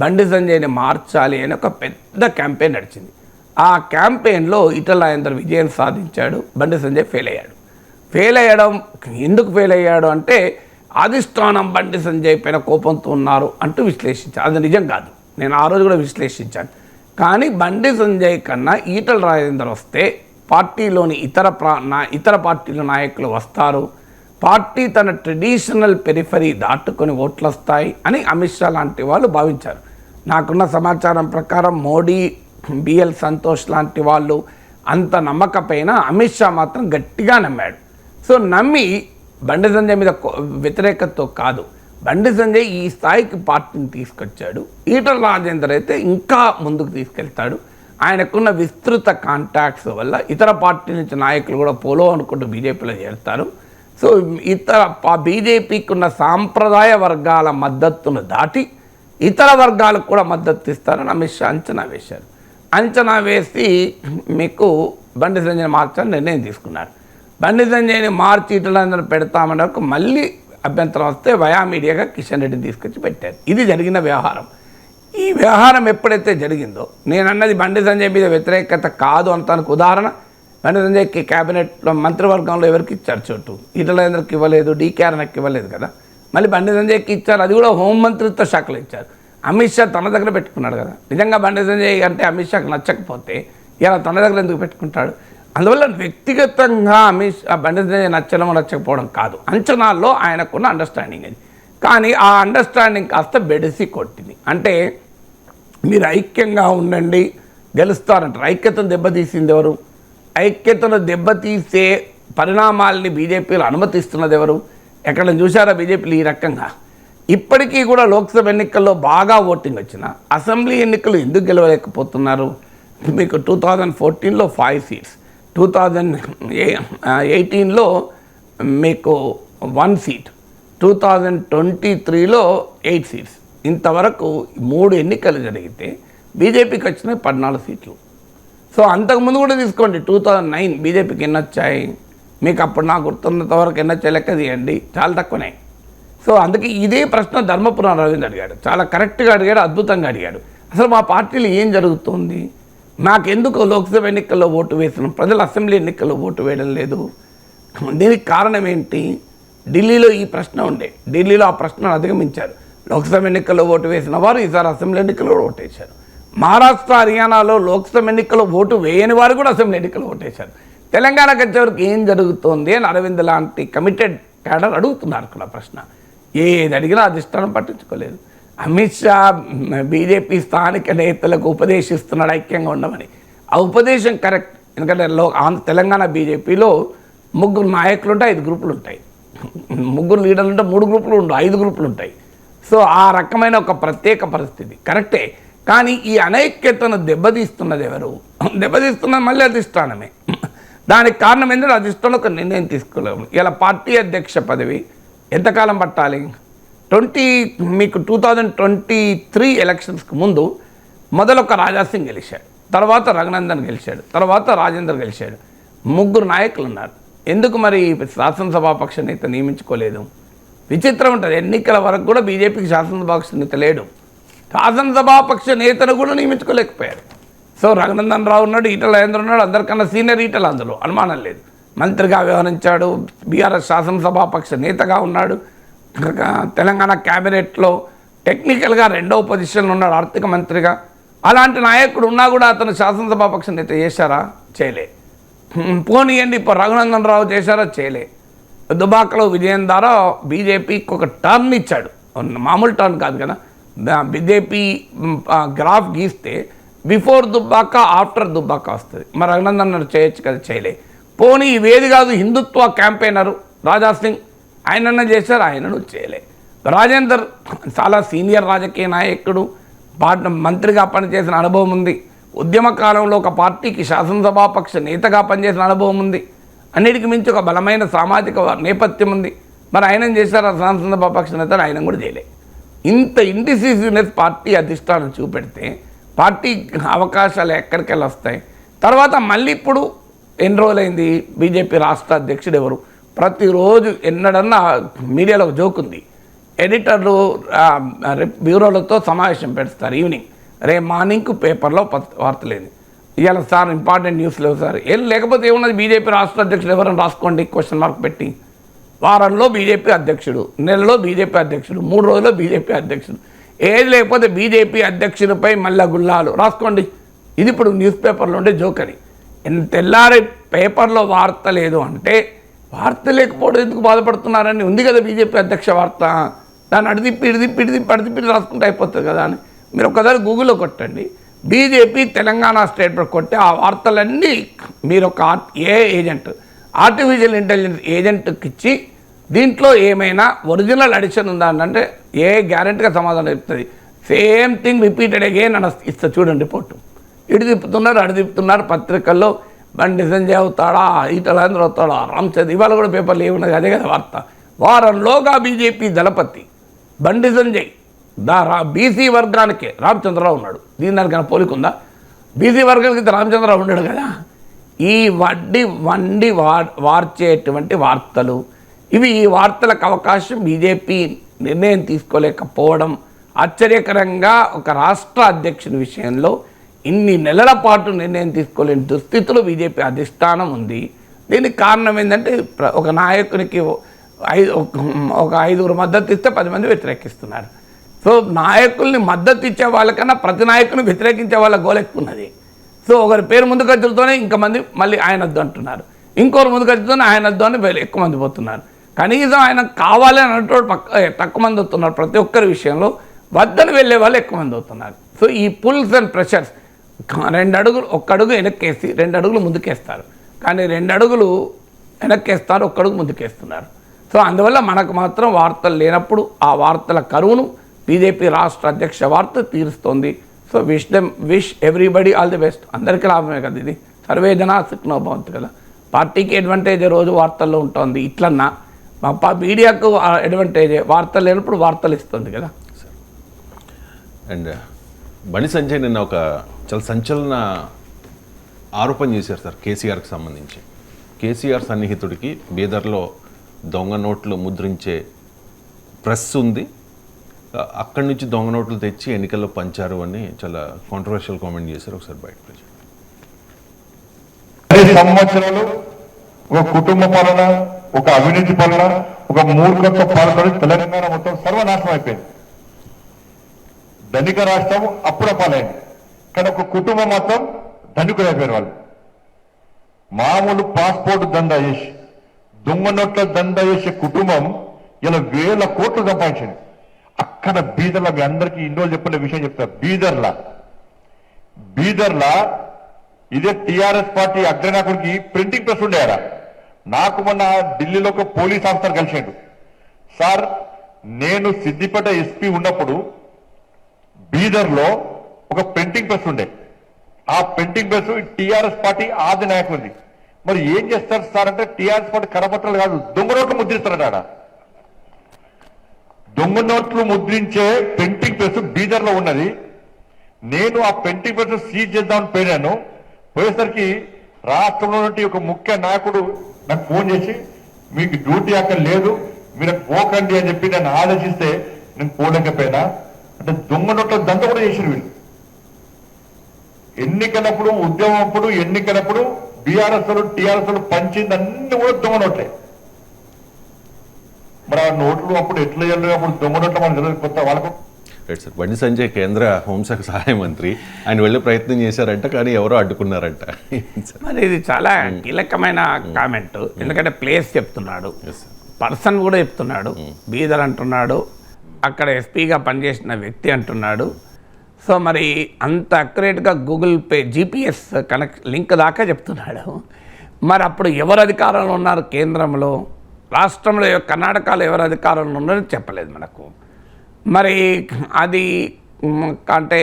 బండి సంజయ్ని మార్చాలి అని ఒక పెద్ద క్యాంపెయిన్ నడిచింది. ఆ క్యాంపెయిన్లో ఈటల రాజేందర్ విజయం సాధించాడు, బండి సంజయ్ ఫెయిల్ అయ్యాడు. ఎందుకు ఫెయిల్ అయ్యాడు అంటే అధిష్టానం బండి సంజయ్ పైన కోపంతో ఉన్నారు అంటూ విశ్లేషించారు. అది నిజం కాదు, నేను ఆ రోజు కూడా విశ్లేషించాను. కానీ బండి సంజయ్ కన్నా ఈటల రాజేందర్ వస్తే పార్టీలోని ఇతర పార్టీల నాయకులు వస్తారు, పార్టీ తన ట్రెడిషనల్ పెరిఫరీ దాటుకొని ఓట్లు వస్తాయి అని అమిత్ షా లాంటి వాళ్ళు భావించారు. నాకున్న సమాచారం ప్రకారం మోడీ, బిఎల్ సంతోష్ లాంటి వాళ్ళు అంత నమ్మకపోయినా అమిత్ షా మాత్రం గట్టిగా నమ్మాడు. సో నమ్మి బండి సంజయ్ మీద వ్యతిరేకతతో కాదు, బండి సంజయ్ ఈ స్థాయికి పార్టీని తీసుకొచ్చాడు. ఈటల రాజేందర్ అయితే ఇంకా ముందుకు తీసుకెళ్తాడు. ఆయనకున్న విస్తృత కాంటాక్ట్స్ వల్ల ఇతర పార్టీ నుంచి నాయకులు కూడా పోలో అనుకుంటూ బీజేపీలో చేరుతారు. సో బీజేపీకి ఉన్న సాంప్రదాయ వర్గాల మద్దతును దాటి ఇతర వర్గాలకు కూడా మద్దతు ఇస్తారని అమిత్ షా అంచనా వేశారు. అంచనా వేసి మీకు బండి సంజయ్ని మార్చాలని నిర్ణయం తీసుకున్నారు. బండి సంజయ్ని మార్చి ఇటలందరూ పెడతామన్న వరకు మళ్ళీ అభ్యంతరం వస్తే వయా మీడియాగా కిషన్ రెడ్డిని తీసుకొచ్చి పెట్టారు. ఇది జరిగిన వ్యవహారం. ఈ వ్యవహారం ఎప్పుడైతే జరిగిందో, నేను అన్నది బండి సంజయ్ మీద వ్యతిరేకత కాదు అంతానికి ఉదాహరణ, బండి సంజయ్కి క్యాబినెట్లో మంత్రివర్గంలో ఎవరికి ఇచ్చారు చోటు? ఈటలేందర్కి ఇవ్వలేదు, డీకేఆర్కి ఇవ్వలేదు కదా. మళ్ళీ బండి సంజయ్కి ఇచ్చారు, అది కూడా హోంమంత్రిత్వ శాఖలో ఇచ్చారు. అమిత్ షా తన దగ్గర పెట్టుకున్నాడు కదా. నిజంగా బండి సంజయ్ అంటే అమిత్ షాకి నచ్చకపోతే ఇలా తన దగ్గర ఎందుకు పెట్టుకుంటాడు? అందువల్ల వ్యక్తిగతంగా బండి సంజయ్ నచ్చకపోవడం కాదు, అంచనాల్లో ఆయనకున్న అండర్స్టాండింగ్ అది. కానీ ఆ అండర్స్టాండింగ్ కాస్త బెడిసి కొట్టింది. అంటే మీరు ఐక్యంగా ఉండండి గెలుస్తారంటారు. ఐక్యతను దెబ్బతీసింది ఎవరు? ఐక్యతను దెబ్బతీసే పరిణామాలని బీజేపీలో అనుమతిస్తున్నది ఎవరు? ఎక్కడ చూసారా బీజేపీలు ఈ రకంగా? ఇప్పటికీ కూడా లోక్సభ ఎన్నికల్లో బాగా ఓటింగ్ వచ్చిన అసెంబ్లీ ఎన్నికలు ఎందుకు గెలవలేకపోతున్నారు? మీకు 2014లో 5 సీట్స్, 2018లో మీకు 1 సీట్, 2023లో 8 సీట్స్. ఇంతవరకు 3 ఎన్నికలు జరిగితే బీజేపీకి వచ్చినాయి 14 సీట్లు. సో అంతకుముందు కూడా తీసుకోండి, 2009 బీజేపీకి ఎన్ని వచ్చాయి? మీకు అప్పుడు నాకు గుర్తున్నంత వరకు ఎన్ని వచ్చాయి లెక్క తీయండి, చాలా తక్కువనే. సో అందుకే ఇదే ప్రశ్న ధర్మపురం రవీంద్ర అడిగాడు, చాలా కరెక్ట్గా అడిగాడు, అద్భుతంగా అడిగాడు. అసలు మా పార్టీలో ఏం జరుగుతుంది? మాకెందుకు లోక్సభ ఎన్నికల్లో ఓటు వేసినాం, ప్రజలు అసెంబ్లీ ఎన్నికల్లో ఓటు వేయడం లేదు? దీనికి కారణం ఏంటి? ఢిల్లీలో ఈ ప్రశ్న ఉండే, ఢిల్లీలో ఆ ప్రశ్నను అధిగమించారు. లోక్సభ ఎన్నికల్లో ఓటు వేసిన వారు ఈసారి అసెంబ్లీ ఎన్నికల్లో ఓటేశారు. మహారాష్ట్ర, హర్యానాలో లోక్సభ ఎన్నికల్లో ఓటు వేయని వారు కూడా అసెంబ్లీ ఎన్నికల్లో ఓటేశారు. తెలంగాణకు వచ్చేవరకు ఏం జరుగుతోంది అని అరవింద్ లాంటి కమిటెడ్ క్యాడర్ అడుగుతున్నారు అక్కడ ప్రశ్న. ఏది అడిగినా అధిష్టానం పట్టించుకోలేదు. అమిత్ షా బీజేపీ స్థానిక నేతలకు ఉపదేశిస్తున్నాడు ఐక్యంగా ఉండమని. ఆ ఉపదేశం కరెక్ట్, ఎందుకంటే తెలంగాణ బీజేపీలో 3 నాయకులు ఉంటాయి, 5 గ్రూపులు ఉంటాయి. 3 లీడర్లు ఉంటే 3 గ్రూపులు ఉండవు, 5 గ్రూపులు ఉంటాయి. సో ఆ రకమైన ఒక ప్రత్యేక పరిస్థితి కరెక్టే. కానీ ఈ అనైక్యతను దెబ్బతీస్తున్నది ఎవరు? దెబ్బతీస్తున్నది మళ్ళీ అధిష్టానమే. దానికి కారణం ఏంటంటే అధిష్టానం ఒక నిర్ణయం తీసుకోలేము. ఇలా పార్టీ అధ్యక్ష పదవి ఎంతకాలం పట్టాలి? మీకు 2023 ఎలక్షన్స్కి ముందు మొదలొక రాజాసింగ్ గెలిచాడు, తర్వాత రఘునందన్ గెలిచాడు, తర్వాత రాజేందర్ గెలిచాడు. 3 నాయకులు ఉన్నారు. ఎందుకు మరి శాసనసభాపక్ష నేత నియమించుకోలేదు? విచిత్రం ఉంటుంది. ఎన్నికల వరకు కూడా బీజేపీకి శాసనసభాపక్ష నేత లేడు, శాసనసభాపక్ష నేతను కూడా నియమించుకోలేకపోయారు. సో రఘునందన్ రావు ఉన్నాడు, ఈటల రాజేందర్ ఉన్నాడు, అందరికన్నా సీనియర్ ఈటల, అందులో అనుమానం లేదు. మంత్రిగా వ్యవహరించాడు, బీఆర్ఎస్ శాసనసభాపక్ష నేతగా ఉన్నాడు. తెలంగాణ క్యాబినెట్లో టెక్నికల్గా రెండవ పొజిషన్లో ఉన్నాడు ఆర్థిక మంత్రిగా. అలాంటి నాయకుడు ఉన్నా కూడా అతను శాసనసభాపక్ష నేత చేశారా? చేయలే. పోనీయండి, ఇప్పుడు రఘునందన్ రావు చేశారా? చేయలే. దుబాకలో విజయం ద్వారా బీజేపీకి ఒక టర్న్ ఇచ్చాడు, మామూలు టర్న్ కాదు కదా. బీజేపీ గ్రాఫ్ గీస్తే బిఫోర్ దుబ్బాక ఆఫ్టర్ దుబ్బాక వస్తుంది. మరి రఘునందన్ చేయొచ్చు కదా, చేయలే. పోనీ ఇవేది కాదు, హిందుత్వ క్యాంపెయినరు రాజా సింగ్ ఆయనన్న చేశారు, ఆయనను చేయలే. రాజేందర్ చాలా సీనియర్ రాజకీయ నాయకుడు, మంత్రిగా పనిచేసిన అనుభవం ఉంది. ఉద్యమ కాలంలో ఒక పార్టీకి శాసనసభాపక్ష నేతగా పనిచేసిన అనుభవం ఉంది. అన్నిటికీ మించి ఒక బలమైన సామాజిక నేపథ్యం ఉంది. మరి ఆయన చేశారు శాసనసభాపక్ష నేత, ఆయన కూడా చేయలే. ఇంత ఇండిసిసివ్నెస్ పార్టీ అధిష్టానం చూపెడితే పార్టీ అవకాశాలు ఎక్కడికి వెళ్ళి వస్తాయి? తర్వాత మళ్ళీ ఇప్పుడు ఎన్ని రోజులైంది బీజేపీ రాష్ట్ర అధ్యక్షుడు ఎవరు? ప్రతిరోజు ఎన్నడన్నా మీడియాలో ఒక జోక్ ఉంది, ఎడిటర్లు బ్యూరోలతో సమావేశం పెడతారు ఈవినింగ్, రేపు మార్నింగ్కు పేపర్లో వార్తలేదు. ఇవాళ సార్ ఇంపార్టెంట్ న్యూస్ లేవు సార్, ఏం లేకపోతే ఏమున్నది, బీజేపీ రాష్ట్ర అధ్యక్షుడు ఎవరైనా రాసుకోండి క్వశ్చన్ మార్క్ పెట్టి. వారంలో బీజేపీ అధ్యక్షుడు, నెలలో బీజేపీ అధ్యక్షుడు, 3 రోజుల్లో బీజేపీ అధ్యక్షుడు, ఏది లేకపోతే బీజేపీ అధ్యక్షుడిపై మళ్ళా గుల్లాలు రాసుకోండి. ఇది ఇప్పుడు న్యూస్ పేపర్లో ఉండే జోక్ అని. తెల్లారి పేపర్లో వార్త లేదు అంటే వార్త లేకపోవడం ఎందుకు బాధపడుతున్నారని ఉంది కదా బీజేపీ అధ్యక్ష వార్త. దాన్ని అడిదిప్పి రాసుకుంటే అయిపోతుంది కదా అని. మీరు ఒకసారి గూగుల్లో కొట్టండి, బీజేపీ తెలంగాణ స్టేట్ కొట్టి ఆ వార్తలన్నీ మీరు ఒక ఏజెంట్, ఆర్టిఫిషియల్ ఇంటెలిజెన్స్ ఏజెంట్కి ఇచ్చి దీంట్లో ఏమైనా ఒరిజినల్ అడిషన్ ఉందా అంటే గ్యారెంటీగా సమాధానం చెప్తుంది. సేమ్ థింగ్ రిపీటెడ్ అగైన్ అని ఇస్తా చూడండి రిపోర్టు. ఇటు తిప్పుతున్నారు, అటు తిప్పుతున్నారు. పత్రికల్లో బండి సంజయ్ అవుతాడా, ఈటలందరూ అవుతాడా, రామచంద్ర, ఇవాళ కూడా పేపర్లు ఏమున్నది అదే కదా వార్త. వారంలోగా బీజేపీ దళపతి బండి సంజయ్ బీసీ వర్గానికే రామచంద్రరావు ఉన్నాడు. దానికైనా పోలికుందా? బీసీ వర్గానికి రామచంద్రరావు ఉన్నాడు కదా. ఈ వండి వార్చేటువంటి వార్తలు ఇవి. ఈ వార్తలకు అవకాశం బీజేపీ నిర్ణయం తీసుకోలేకపోవడం ఆశ్చర్యకరంగా. ఒక రాష్ట్ర అధ్యక్షుని విషయంలో ఇన్ని నెలల పాటు నిర్ణయం తీసుకోలేని దుస్థితిలో బీజేపీ అధిష్టానం ఉంది. దీనికి కారణం ఏంటంటే ఒక నాయకునికి ఒక 5 మద్దతు ఇస్తే 10 మంది వ్యతిరేకిస్తున్నారు. సో నాయకుల్ని మద్దతు ఇచ్చే వాళ్ళకన్నా ప్రతి నాయకుని వ్యతిరేకించే వాళ్ళ గోలెక్కున్నది. సో ఒకరి పేరు ముందుకు వచ్చుతోనే ఇంకమంది మళ్ళీ ఆయన వద్దు అంటున్నారు, ఇంకోరు ముందుకు వచ్చుతోనే ఆయన వద్దు అని ఎక్కువ మంది పోతున్నారు. కనీసం ఆయన కావాలి అని అంటూ తక్కువ మంది అవుతున్నారు. ప్రతి ఒక్కరి విషయంలో వద్దని వెళ్ళే వాళ్ళు ఎక్కువ మంది అవుతున్నారు. సో ఈ పుల్స్ అండ్ ప్రెషర్స్ 2 అడుగులు, 1 అడుగు వెనక్కేసి 2 అడుగులు ముందుకేస్తారు, కానీ 2 అడుగులు వెనక్కేస్తారు, 1 అడుగు ముందుకేస్తున్నారు. సో అందువల్ల మనకు మాత్రం వార్తలు లేనప్పుడు ఆ వార్తల కరువును బీజేపీ రాష్ట్ర అధ్యక్ష వార్త తీరుస్తోంది. So wish everybody all the best. అందరికీ లాభమే కదా ఇది. సర్వేజన సుఖినో భవంతు కదా. పార్టీకి అడ్వాంటేజ్ రోజు వార్తల్లో ఉంటుంది. ఇట్లన్నా మీడియాకు అడ్వాంటేజే, వార్తలు లేనప్పుడు వార్తలు ఇస్తుంది కదా. అండ్ బండి సంజయ్ నిన్న ఒక చాలా సంచలన ఆరోపణ చేశారు సార్ కేసీఆర్కి సంబంధించి. కేసీఆర్ సన్నిహితుడికి బీదర్లో దొంగ నోట్లు ముద్రించే ప్రెస్ ఉంది, అక్కడి నుంచి దొంగ నోట్లు తెచ్చి ఎన్నికల్లో పంచారు అని చాలా కాంట్రవర్షియల్ కామెంట్ చేశారు. ఒకసారి బయట 10 సంవత్సరాలు ఒక కుటుంబ పాలన, ఒక అవినీతి పాలన, ఒక మూర్ఖత్వ పాలన తెలంగాణ మొత్తం సర్వనాశనం అయిపోయింది. ధనిక రాష్ట్రం అప్పుడ పాలైంది, కానీ ఒక కుటుంబం మొత్తం ధనికులు అయిపోయారు. వాళ్ళు మామూలు పాస్పోర్ట్ దందా చేసి దొంగ నోట్ల దందా చేసే కుటుంబం ఇలా 1000 కోట్లు సంపాదించింది. అక్కడ బీదర్లా, మీ అందరికీ ఇన్ని రోజులు చెప్పిన విషయం చెప్తారు. బీదర్లా ఇదే టీఆర్ఎస్ పార్టీ అగ్రనాయకుడికి ప్రింటింగ్ ప్రెస్ ఉండేయారా. నాకు మొన్న ఢిల్లీలో ఒక పోలీస్ ఆఫీసర్ కలిసాడు. సార్, నేను సిద్దిపేట ఎస్పీ ఉన్నప్పుడు బీదర్లో ఒక ప్రింటింగ్ ప్రెస్ ఉండే, ఆ ప్రింటింగ్ ప్రెస్ టీఆర్ఎస్ పార్టీ ఆది నాయకుడిది. మరి ఏం చేస్తారు సార్ అంటే, టీఆర్ఎస్ పార్టీ కరపత్రాలు కాదు, దొంగ నోట్లు ముద్రిస్తారట. దొంగ నోట్లు ముద్రించే ప్రింటింగ్ ప్రెస్ బీదర్లో ఉన్నది. నేను ఆ ప్రింటింగ్ ప్రెస్ సీజ్ చేద్దామని పోయినాను. పోయేసరికి రాష్ట్రంలో నుండి ఒక ముఖ్య నాయకుడు నాకు ఫోన్ చేసి, మీకు డ్యూటీ అక్కడ లేదు, మీరు పోకండి అని చెప్పి నన్ను ఆలోచిస్తే నేను పోలేకపోయినా. అంటే దొంగ నోట్ల దంత కూడా చేశారు వీళ్ళు. ఎన్నికలప్పుడు, ఉద్యమం అప్పుడు, ఎన్నికలప్పుడు బీఆర్ఎస్ టీఆర్ఎస్ పంచింది అన్ని కూడా దొంగ నోట్లే. మరి ఆ నోట్లు అప్పుడు ఎట్లా వెళ్ళి అప్పుడు దొంగ నోట్లు మనకు తెలియదు కొత్త వాళ్ళకు. Right sir. బండి సంజయ్ కేంద్ర హోంశాఖ సహాయ మంత్రి, ఆయన వెళ్ళే ప్రయత్నం చేశారంట, కానీ ఎవరో అడ్డుకున్నారంట. మరి ఇది చాలా కీలకమైన కామెంట్, ఎందుకంటే ప్లేస్ చెప్తున్నాడు, పర్సన్ కూడా చెప్తున్నాడు, బీదర్ అంటున్నాడు, అక్కడ ఎస్పీగా పనిచేసిన వ్యక్తి అంటున్నాడు. సో మరి అంత అక్యురేట్గా గూగుల్ పే జీపీఎస్ లింక్ దాకా చెప్తున్నాడు. మరి అప్పుడు ఎవరు అధికారంలో ఉన్నారు కేంద్రంలో, రాష్ట్రంలో కర్ణాటకలో ఎవరు అధికారంలో ఉన్నారో చెప్పలేదు మనకు. మరి అది అంటే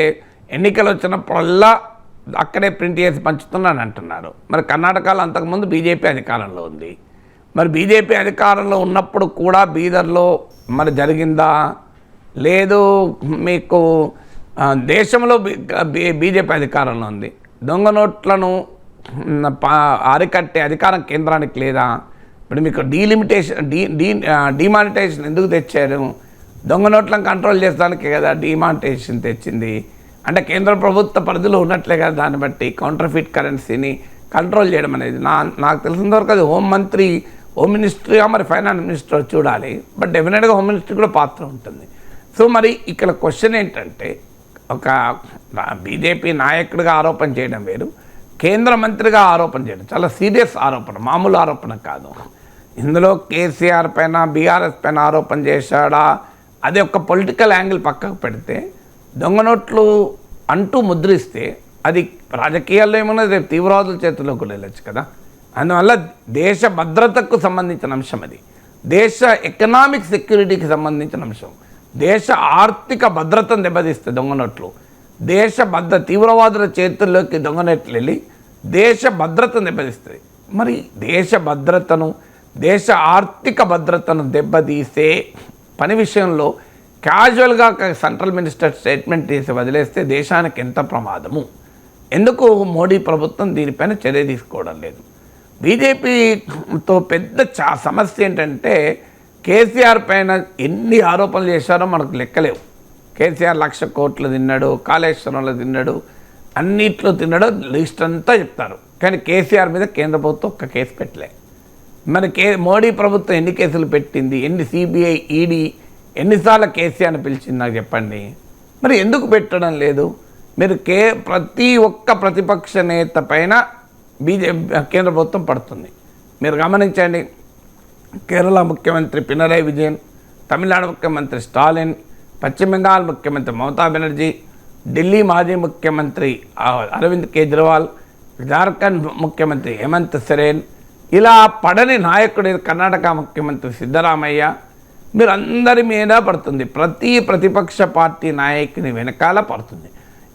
ఎన్నికలు వచ్చినప్పుడల్లా అక్కడే ప్రింట్ చేసి పంచుతున్నాను అంటున్నారు. మరి కర్ణాటకలో అంతకుముందు బీజేపీ అధికారంలో ఉంది. మరి బీజేపీ అధికారంలో ఉన్నప్పుడు కూడా బీదర్లో మరి జరిగిందా లేదు? మీకు దేశంలో బీజేపీ అధికారంలో ఉంది, దొంగ నోట్లను అరికట్టే అధికారం కేంద్రానికి లేదా? ఇప్పుడు మీకు డిమానిటైజేషన్ ఎందుకు తెచ్చారు? దొంగ నోట్లను కంట్రోల్ చేసడానికి కదా డిమానిటైజేషన్ తెచ్చింది. అంటే కేంద్ర ప్రభుత్వ పరిధిలో ఉన్నట్లే కదా, దాన్ని బట్టి కౌంటర్ఫిట్ కరెన్సీని కంట్రోల్ చేయడం అనేది నాకు తెలిసినంత వరకు అది హోమ్ మినిస్ట్రీగా మరి ఫైనాన్స్ మినిస్టర్ చూడాలి. బట్ డెఫినెట్గా హోమ్ మినిస్ట్రీ కూడా పాత్ర ఉంటుంది. సో మరి ఇక్కడ క్వశ్చన్ ఏంటంటే, ఒక బీజేపీ నాయకుడిగా ఆరోపణ చేయడం వేరు, కేంద్ర మంత్రిగా ఆరోపణ చేయడం చాలా సీరియస్ ఆరోపణ, మామూలు ఆరోపణ కాదు. ఇందులో కేసీఆర్ పైన బీఆర్ఎస్ పైన ఆరోపణ చేశాడా, అదే ఒక పొలిటికల్ యాంగిల్ పక్కకు పెడితే, దొంగ నోట్లు అంటూ ముద్రిస్తే అది రాజకీయాల్లో ఏమన్నా రేపు తీవ్రవాదుల చేతుల్లో కూడా వెళ్ళచ్చు కదా. అందువల్ల దేశ భద్రతకు సంబంధించిన అంశం, అది దేశ ఎకనామిక్ సెక్యూరిటీకి సంబంధించిన అంశం, దేశ ఆర్థిక భద్రతను దెబ్బతీస్తే దొంగ నోట్లు, దేశ తీవ్రవాదుల చేతుల్లోకి దొంగ నోట్లు వెళ్ళి దేశ భద్రతను దెబ్బతీస్తుంది. మరి దేశ భద్రతను, దేశ ఆర్థిక భద్రతను దెబ్బతీసే పని విషయంలో క్యాజువల్గా సెంట్రల్ మినిస్టర్ స్టేట్మెంట్ చేసి వదిలేస్తే దేశానికి ఎంత ప్రమాదము? ఎందుకు మోడీ ప్రభుత్వం దీనిపైన చర్య తీసుకోవడం లేదు? బీజేపీతో పెద్ద సమస్య ఏంటంటే, కేసీఆర్ పైన ఎన్ని ఆరోపణలు చేశారో మనకు లెక్కలేవు. కేసీఆర్ 1,00,000 కోట్లు తిన్నాడు, కాళేశ్వరంలో తిన్నాడు, అన్నిట్లో తిన్నాడు, లిస్ట్ అంతా చెప్తారు. కానీ కేసీఆర్ మీద కేంద్ర ప్రభుత్వం ఒక్క కేసు పెట్టలే. మరి మోడీ ప్రభుత్వం ఎన్ని కేసులు పెట్టింది? ఎన్ని సిబిఐ, ఈడీ ఎన్నిసార్లు కేసీఆర్ని పిలిచింది నాకు చెప్పండి. మరి ఎందుకు పెట్టడం లేదు? మీరు ప్రతి ఒక్క ప్రతిపక్ష నేత పైన కేంద్ర ప్రభుత్వం పడుతుంది. మీరు గమనించండి, కేరళ ముఖ్యమంత్రి పినరయ్ విజయన్, తమిళనాడు ముఖ్యమంత్రి స్టాలిన్, పశ్చిమ బెంగాల్ ముఖ్యమంత్రి మమతా బెనర్జీ, ఢిల్లీ మాజీ ముఖ్యమంత్రి అరవింద్ కేజ్రీవాల్, జార్ఖండ్ ముఖ్యమంత్రి హేమంత్ సోరెన్, ఇలా పడని నాయకుడు కర్ణాటక ముఖ్యమంత్రి సిద్ధరామయ్య, మీరు అందరి మీద పడుతుంది. ప్రతి ప్రతిపక్ష పార్టీ నాయకుని వెనకాల పడుతుంది.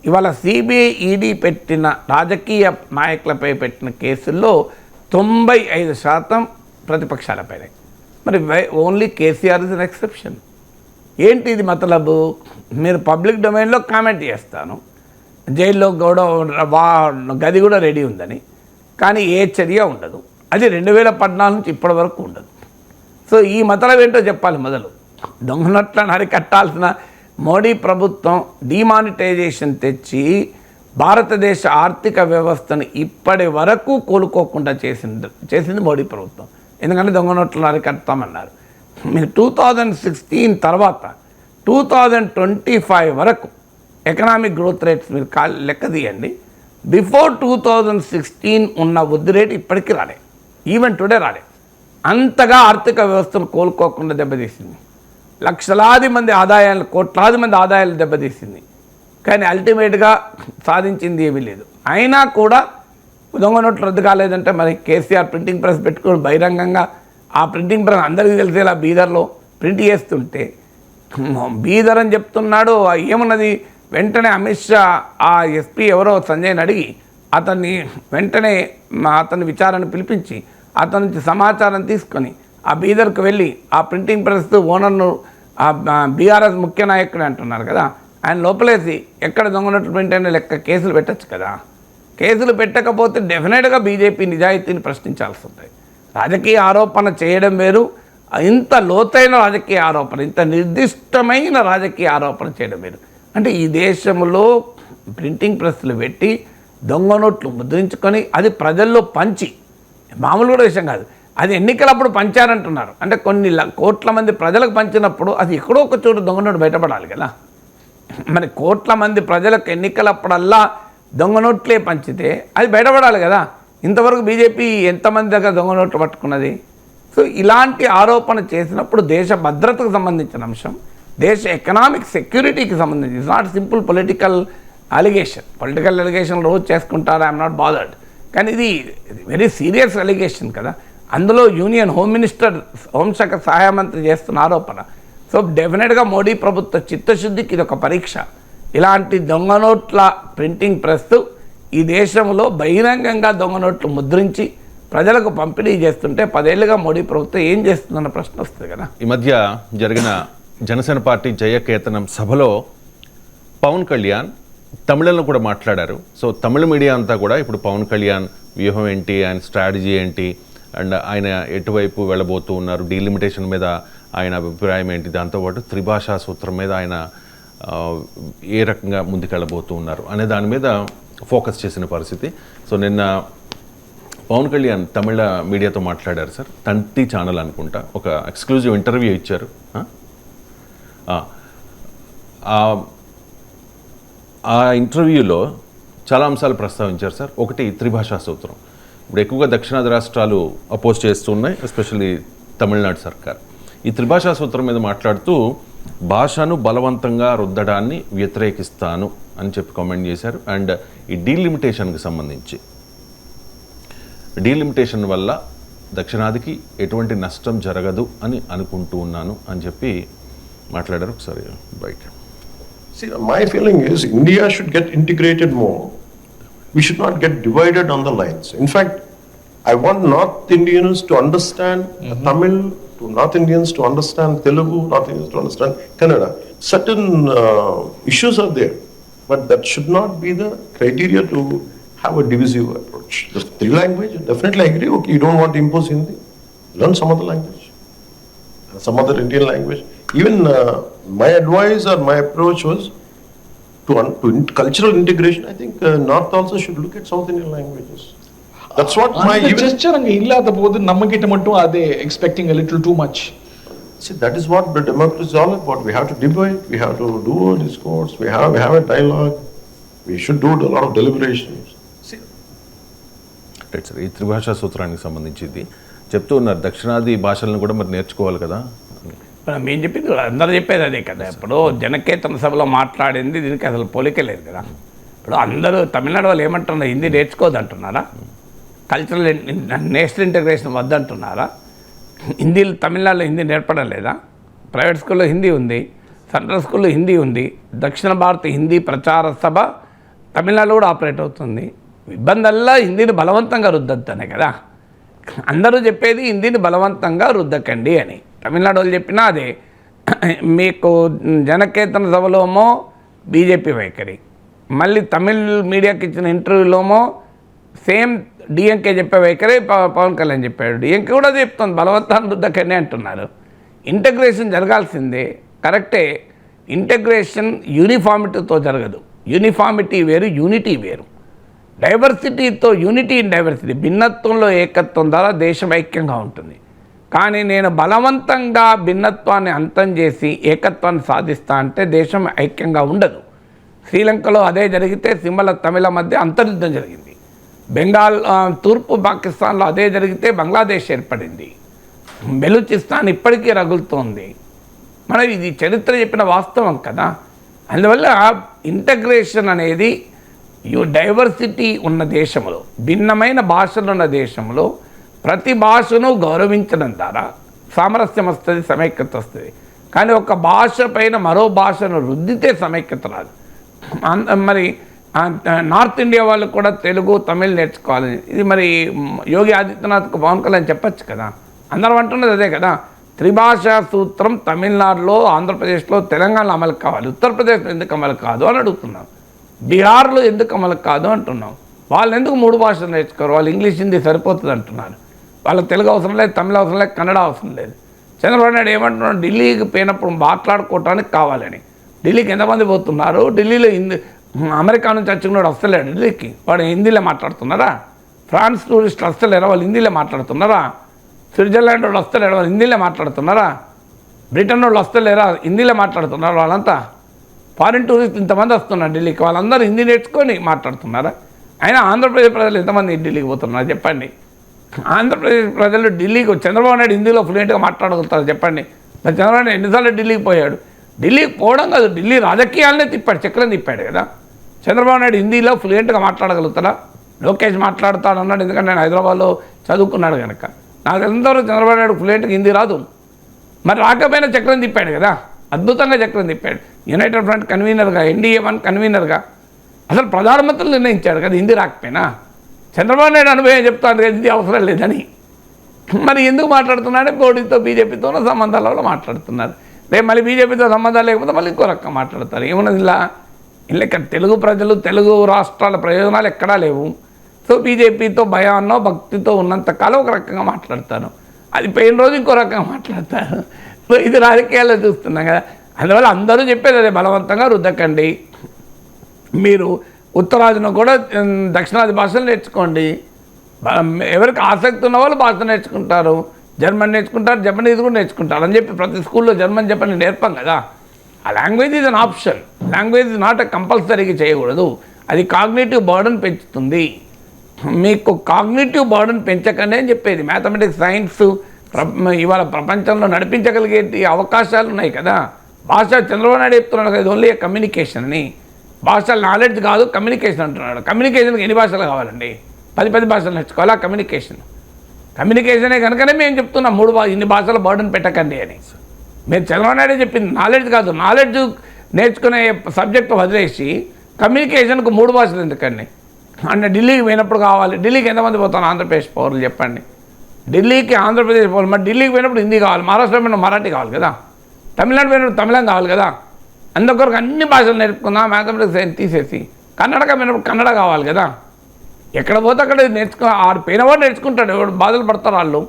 ఇవాళ సిబిఐ, ఈడీ పెట్టిన రాజకీయ నాయకులపై పెట్టిన కేసుల్లో 95% ప్రతిపక్షాలపైన. మరి only KCR is an exception. ఏంటి ఇది మతలబు? మీరు పబ్లిక్ డొమైన్లో కామెంట్ చేస్తాను, జైల్లో గది కూడా రెడీ ఉందని, కానీ ఏ చర్య ఉండదు. అది 2014 నుంచి ఇప్పటి వరకు ఉండదు. సో ఈ మతలబు ఏంటో చెప్పాలి. మొదలు దొంగ నోట్లను అరికట్టాల్సిన మోడీ ప్రభుత్వం డిమానిటైజేషన్ తెచ్చి భారతదేశ ఆర్థిక వ్యవస్థను ఇప్పటి వరకు కోలుకోకుండా చేసింది మోడీ ప్రభుత్వం. ఎందుకంటే దొంగ నోట్లను అరికడతామన్నారు. మీరు 2016 తర్వాత 2025 వరకు ఎకనామిక్ గ్రోత్ రేట్స్ మీరు లెక్క తీయండి. బిఫోర్ 2016 ఉన్న వృద్ధి రేటు ఇప్పటికీ రాలే, ఈవెన్ టుడే రాలే. అంతగా ఆర్థిక వ్యవస్థను కోలుకోకుండా దెబ్బతీసింది. లక్షలాది మంది ఆదాయాలు, కోట్లాది మంది ఆదాయాలు దెబ్బతీసింది. కానీ అల్టిమేట్గా సాధించింది ఏమీ లేదు. అయినా కూడా దొంగ నోట్లు రద్దు కాలేదంటే మరి కేసీఆర్ ప్రింటింగ్ ప్రెస్ పెట్టుకుని బహిరంగంగా ఆ ప్రింటింగ్ ప్రెస్ అందరికీ తెలిసేలా బీదర్లో ప్రింట్ చేస్తుంటే, బీదర్ అని చెప్తున్నాడు, ఏమున్నది? వెంటనే అమిత్ షా ఆ ఎస్పీ ఎవరో సంజయ్ని అడిగి అతన్ని వెంటనే అతని విచారణ పిలిపించి అతని నుంచి సమాచారం తీసుకొని ఆ బీదర్కు వెళ్ళి ఆ ప్రింటింగ్ ప్రెస్ ఓనర్ను బీఆర్ఎస్ ముఖ్య నాయకుడు అంటున్నారు కదా, ఆయన లోపలేసి ఎక్కడ దొంగ నోట్లు ప్రింట్ అయినా లెక్క కేసులు పెట్టచ్చు కదా. కేసులు పెట్టకపోతే డెఫినెట్గా బీజేపీ నిజాయితీని ప్రశ్నించాల్సి ఉంటుంది. రాజకీయ ఆరోపణ చేయడం వేరు, ఇంత లోతైన రాజకీయ ఆరోపణ, ఇంత నిర్దిష్టమైన రాజకీయ ఆరోపణ చేయడం వేరు. అంటే ఈ దేశంలో ప్రింటింగ్ ప్రెస్లు పెట్టి దొంగ నోట్లు ముద్రించుకొని అది ప్రజల్లో పంచి, మామూలు కూడా విషయం కాదు, అది ఎన్నికలప్పుడు పంచారంటున్నారు. అంటే కొన్ని కోట్ల మంది ప్రజలకు పంచినప్పుడు అది ఎక్కడో ఒక చోటు దొంగ నోటు బయటపడాలి కదా. మరి కోట్ల మంది ప్రజలకు ఎన్నికలప్పుడల్లా దొంగ నోట్లే పంచితే అది బయటపడాలి కదా. ఇంతవరకు బీజేపీ ఎంతమంది దగ్గర దొంగ నోట్లు పట్టుకున్నది? సో ఇలాంటి ఆరోపణ చేసినప్పుడు దేశ భద్రతకు సంబంధించిన అంశం, దేశ ఎకనామిక్ సెక్యూరిటీకి సంబంధించి, it's not simple political allegation రోజు చేసుకుంటారు, ఐఎమ్ నాట్ బాదర్డ్. కానీ ఇది వెరీ సీరియస్ అలిగేషన్ కదా. అందులో యూనియన్ హోమ్ మినిస్టర్, హోంశాఖ సహాయ మంత్రి చేస్తున్న ఆరోపణ. సో డెఫినెట్గా మోడీ ప్రభుత్వ చిత్తశుద్ధికి ఇది ఒక పరీక్ష. ఇలాంటి దొంగ నోట్ల ప్రింటింగ్ ప్రెస్ ఈ దేశంలో బహిరంగంగా దొంగ నోట్లు ముద్రించి ప్రజలకు పంపిణీ చేస్తుంటే 10 ఏళ్ళుగా మోడీ ప్రభుత్వం ఏం చేస్తుందన్న ప్రశ్న వస్తుంది కదా. ఈ మధ్య జరిగిన జనసేన పార్టీ జయకేతనం సభలో పవన్ కళ్యాణ్ తమిళంలో కూడా మాట్లాడారు. సో తమిళ మీడియా అంతా కూడా ఇప్పుడు పవన్ కళ్యాణ్ వ్యూహం ఏంటి, ఆయన స్ట్రాటజీ ఏంటి, అండ్ ఆయన ఎటువైపు వెళ్ళబోతూ ఉన్నారు, డీలిమిటేషన్ మీద ఆయన అభిప్రాయం ఏంటి, దాంతోపాటు త్రిభాషా సూత్రం మీద ఆయన ఏ రకంగా ముందుకెళ్ళబోతూ ఉన్నారు అనే దాని మీద ఫోకస్ చేసిన పరిస్థితి. సో నిన్న పవన్ కళ్యాణ్ తమిళ మీడియాతో మాట్లాడారు సార్. తంటి ఛానల్ అనుకుంటా ఒక ఎక్స్క్లూజివ్ ఇంటర్వ్యూ ఇచ్చారు. ఆ ఇంటర్వ్యూలో చాలా అంశాలు ప్రస్తావించారు సార్. ఒకటి త్రిభాషా సూత్రం. ఇప్పుడు ఎక్కువగా దక్షిణాది రాష్ట్రాలు అపోజ్ చేస్తున్నాయి, ఎస్పెషల్లీ తమిళనాడు సర్కార్. ఈ త్రిభాషా సూత్రం మీద మాట్లాడుతూ భాషను బలవంతంగా రుద్దడాన్ని వ్యతిరేకిస్తాను అని చెప్పి కామెంట్ చేశారు. అండ్ ఈ డీలిమిటేషన్కి సంబంధించి, డీలిమిటేషన్ వల్ల దక్షిణాదికి ఎటువంటి నష్టం జరగదు అని అనుకుంటూ ఉన్నాను అని చెప్పి మాట్లాడారు. ఒకసారి బయట. See, my feeling is India should get integrated more. We should not get divided on the lines. In fact, I want North Indians to understand Tamil, to North Indians to understand Telugu, North Indians to understand Kannada. Certain issues are there, but that should not be the criteria to have a divisive approach. The three language, definitely I agree. Okay, you don't want to impose Hindi, learn some other language, some other Indian language. Even my advice or my approach was to cultural integration. I think North also should look at South Indian languages. That's what my even gesture anga illada podu namakita mattum ade expecting a little too much. See, that is what the democracy is all about. We have to debate, we have to do a discourse, we have a dialogue. We should do a lot of deliberations. See, right sir. ఈ త్రిభాషా సూత్రానికి సంబంధించింది చెప్తూ ఉన్నారు. దక్షిణాది భాషలను కూడా మరి నేర్చుకోవాలి కదా. మేము చెప్పింది అందరూ చెప్పేది అదే కదా. ఇప్పుడు జనకేతన సభలో మాట్లాడింది దీనికి అసలు పోలికే లేదు కదా. ఇప్పుడు అందరూ తమిళనాడు వాళ్ళు ఏమంటున్నారు, హిందీ నేర్చుకోవద్దంటున్నారా? కల్చరల్ నేషనల్ ఇంటిగ్రేషన్ వద్దంటున్నారా? హిందీలో తమిళనాడులో హిందీ నేర్పడం లేదా? ప్రైవేట్ స్కూల్లో హిందీ ఉంది, సెంట్రల్ స్కూల్లో హిందీ ఉంది. దక్షిణ భారత హిందీ ప్రచార సభ తమిళనాడులో కూడా ఆపరేట్ అవుతుంది. ఇబ్బందల్లా హిందీని బలవంతంగా రుద్దద్దనే కదా. అందరూ చెప్పేది హిందీని బలవంతంగా రుద్దకండి అని. తమిళనాడు వాళ్ళు చెప్పినా అదే. మీకు జనకేతన సభలోమో బీజేపీ వైఖరి, మళ్ళీ తమిళ్ మీడియాకి ఇచ్చిన ఇంటర్వ్యూలోమో సేమ్ డిఎంకే చెప్పే వైఖరి పవన్ కళ్యాణ్ చెప్పాడు. డిఎంకే కూడా చెప్తుంది బలవంతాన్ని రుద్దకండి అంటున్నారు. ఇంటగ్రేషన్ జరగాల్సిందే, కరెక్టే. ఇంటగ్రేషన్ యూనిఫామిటీతో జరగదు. యూనిఫామిటీ వేరు, యూనిటీ వేరు. డైవర్సిటీతో, యూనిటీ ఇన్ డైవర్సిటీ, భిన్నత్వంలో ఏకత్వం ద్వారా దేశం ఐక్యంగా ఉంటుంది. కానీ నేను బలవంతంగా భిన్నత్వాన్ని అంతం చేసి ఏకత్వాన్ని సాధిస్తా అంటే దేశం ఐక్యంగా ఉండదు. శ్రీలంకలో అదే జరిగితే సింహళ తమిళ మధ్య అంతర్యుద్ధం జరిగింది. బెంగాల్ తూర్పు పాకిస్తాన్లో అదే జరిగితే బంగ్లాదేశ్ ఏర్పడింది. బెలూచిస్తాన్ ఇప్పటికీ రగులుతోంది. మనం ఇది చరిత్ర చెప్పిన వాస్తవం కదా. అందువల్ల ఇంటగ్రేషన్ అనేది డైవర్సిటీ ఉన్న దేశంలో, భిన్నమైన భాషలు ఉన్న దేశంలో ప్రతి భాషను గౌరవించడం ద్వారా సామరస్యం వస్తుంది, సమైక్యత వస్తుంది. కానీ ఒక భాష పైన మరో భాషను రుద్దితే సమైక్యత రాదు. మరి నార్త్ ఇండియా వాళ్ళు కూడా తెలుగు, తమిళ్ నేర్చుకోవాలి. ఇది మరి యోగి ఆదిత్యనాథ్కు పవన్ కళ్యాణ్ చెప్పచ్చు కదా. అందరం అంటున్నది అదే కదా. త్రిభాషా సూత్రం తమిళనాడులో, ఆంధ్రప్రదేశ్లో, తెలంగాణలో అమలు కావాలి. ఉత్తరప్రదేశ్లో ఎందుకు అమలు కాదు అని అడుగుతున్నాం. బీహార్లో ఎందుకు అమలు కాదు అంటున్నాం. వాళ్ళు ఎందుకు 3 భాషలు నేర్చుకోరు? వాళ్ళు ఇంగ్లీష్, హిందీ సరిపోతుంది అంటున్నారు. వాళ్ళకి తెలుగు అవసరం లేదు, తమిళ అవసరం లేదు, కన్నడ అవసరం లేదు. చంద్రబాబు నాయుడు ఏమంటున్నాడు, ఢిల్లీకి పోయినప్పుడు మాట్లాడుకోవటానికి కావాలని. ఢిల్లీకి ఎంతమంది పోతున్నారు? ఢిల్లీలో అమెరికా నుంచి వచ్చినాడు వస్తలేడు ఢిల్లీకి, వాడు హిందీలో మాట్లాడుతున్నారా? ఫ్రాన్స్ టూరిస్టులు వస్తలేరా? వాళ్ళు హిందీలో మాట్లాడుతున్నారా? స్విట్జర్లాండ్ వాళ్ళు వస్తలేరు, హిందీలో మాట్లాడుతున్నారా? బ్రిటన్ వాళ్ళు వస్తలేరా, హిందీలో మాట్లాడుతున్నారు వాళ్ళంతా? ఫారిన్ టూరిస్ట్ ఇంతమంది వస్తున్నారు ఢిల్లీకి, వాళ్ళందరూ హిందీ నేర్చుకొని మాట్లాడుతున్నారా? అయినా ఆంధ్రప్రదేశ్ ప్రజలు ఎంతమంది ఢిల్లీకి పోతున్నారు చెప్పండి? ఆంధ్రప్రదేశ్ ప్రజలు ఢిల్లీకి చంద్రబాబు నాయుడు హిందీలో ఫ్లూయెంట్గా మాట్లాడగలుగుతారు చెప్పండి? మరి చంద్రబాబు నాయుడు ఎన్నిసార్లు ఢిల్లీకి పోయాడు? ఢిల్లీకి పోవడం కాదు, ఢిల్లీ రాజకీయాలనే తిప్పాడు, చక్రం తిప్పాడు కదా. చంద్రబాబు నాయుడు హిందీలో ఫ్లూయెంట్గా మాట్లాడగలుగుతారా? లోకేష్ మాట్లాడుతాడు అన్నాడు, ఎందుకంటే నేను హైదరాబాద్లో చదువుకున్నాడు కనుక. నాకు ఎంతవరకు చంద్రబాబు నాయుడు ఫ్లూయెంట్గా హిందీ రాదు. మరి రాకపోయినా చక్రం తిప్పాడు కదా, అద్భుతంగా చక్రం తిప్పాడు. యునైటెడ్ ఫ్రంట్ కన్వీనర్గా, ఎన్డీఏ వన్ కన్వీనర్గా అసలు ప్రధానమంత్రులు నిర్ణయించాడు కదా హిందీ రాకపోయినా. చంద్రబాబు నాయుడు అనుభవం చెప్తాను కదా హిందీ అవసరం లేదని. మరి ఎందుకు మాట్లాడుతున్నాడే? మోడీతో బీజేపీతోనో సంబంధాల వల్ల మాట్లాడుతున్నారు. రేపు మళ్ళీ బీజేపీతో సంబంధాలు లేకపోతే మళ్ళీ ఇంకో రకంగా మాట్లాడతారు. ఏమన్నది ఇలా ఇక్కడ తెలుగు ప్రజలు, తెలుగు రాష్ట్రాల ప్రయోజనాలు ఎక్కడా లేవు. సో బీజేపీతో భయాన్నో భక్తితో ఉన్నంతకాలం ఒక రకంగా మాట్లాడతారు, అది పోయిన రోజు ఇంకో రకంగా మాట్లాడతారు. సో ఇది రాజకీయాల్లో చూస్తున్నాం కదా. అందువల్ల అందరూ చెప్పేది అదే, బలవంతంగా రుద్దకండి. మీరు ఉత్తరాదిన కూడా దక్షిణాది భాషలు నేర్చుకోండి. ఎవరికి ఆసక్తి ఉన్న వాళ్ళు భాష నేర్చుకుంటారు, జర్మన్ నేర్చుకుంటారు, జపనీస్ కూడా నేర్చుకుంటారు అని చెప్పి ప్రతి స్కూల్లో జర్మన్ జపనీ నేర్పం కదా. ఆ language is an option, language is not కంపల్సరీగా చేయకూడదు. అది కాగ్నిటివ్ బర్డన్ పెంచుతుంది. మీకు కాగ్నిటివ్ బర్డన్ పెంచకండి అని చెప్పేది. మ్యాథమెటిక్స్, సైన్స్ ఇవాళ ప్రపంచంలో నడిపించగలిగే అవకాశాలు ఉన్నాయి కదా. భాష చంద్రబాబు నాయుడు చెప్తున్నాడు కదా, ఓన్లీ కమ్యూనికేషన్ అని. భాష నాలెడ్జ్ కాదు, కమ్యూనికేషన్ అంటున్నాడు. కమ్యూనికేషన్కి ఎన్ని భాషలు కావాలండి? 10 భాషలు నేర్చుకోవాలా కమ్యూనికేషన్? కమ్యూనికేషనే కనుకనే మేము చెప్తున్నాం ఇన్ని భాషల బర్డన్ పెట్టకండి అని. మీరు చంద్రబాబు నాయుడు చెప్పింది నాలెడ్జ్ కాదు, నాలెడ్జ్ నేర్చుకునే సబ్జెక్ట్ వదిలేసి కమ్యూనికేషన్కు 3 భాషలు ఎందుకండి? అంటే ఢిల్లీకి పోయినప్పుడు కావాలి. ఢిల్లీకి ఎంతమంది పోతాను ఆంధ్రప్రదేశ్ పౌరులు చెప్పండి? ఢిల్లీకి ఆంధ్రప్రదేశ్ పౌరులు, మరి ఢిల్లీకి పోయినప్పుడు హిందీ కావాలి, మహారాష్ట్ర పోయినప్పుడు మరాఠీ కావాలి కదా, తమిళనాడు పోయినప్పుడు తమిళం కావాలి కదా. అందుకొరకు అన్ని భాషలు నేర్పుకుందాం, మ్యాథమెటిక్స్ తీసేసి కన్నడగా పోయినప్పుడు కన్నడ కావాలి కదా. ఎక్కడ పోతే అక్కడ ఆడు పోయినవాడు నేర్చుకుంటాడు, ఎవడు బాధలు పడతారు వాళ్ళు.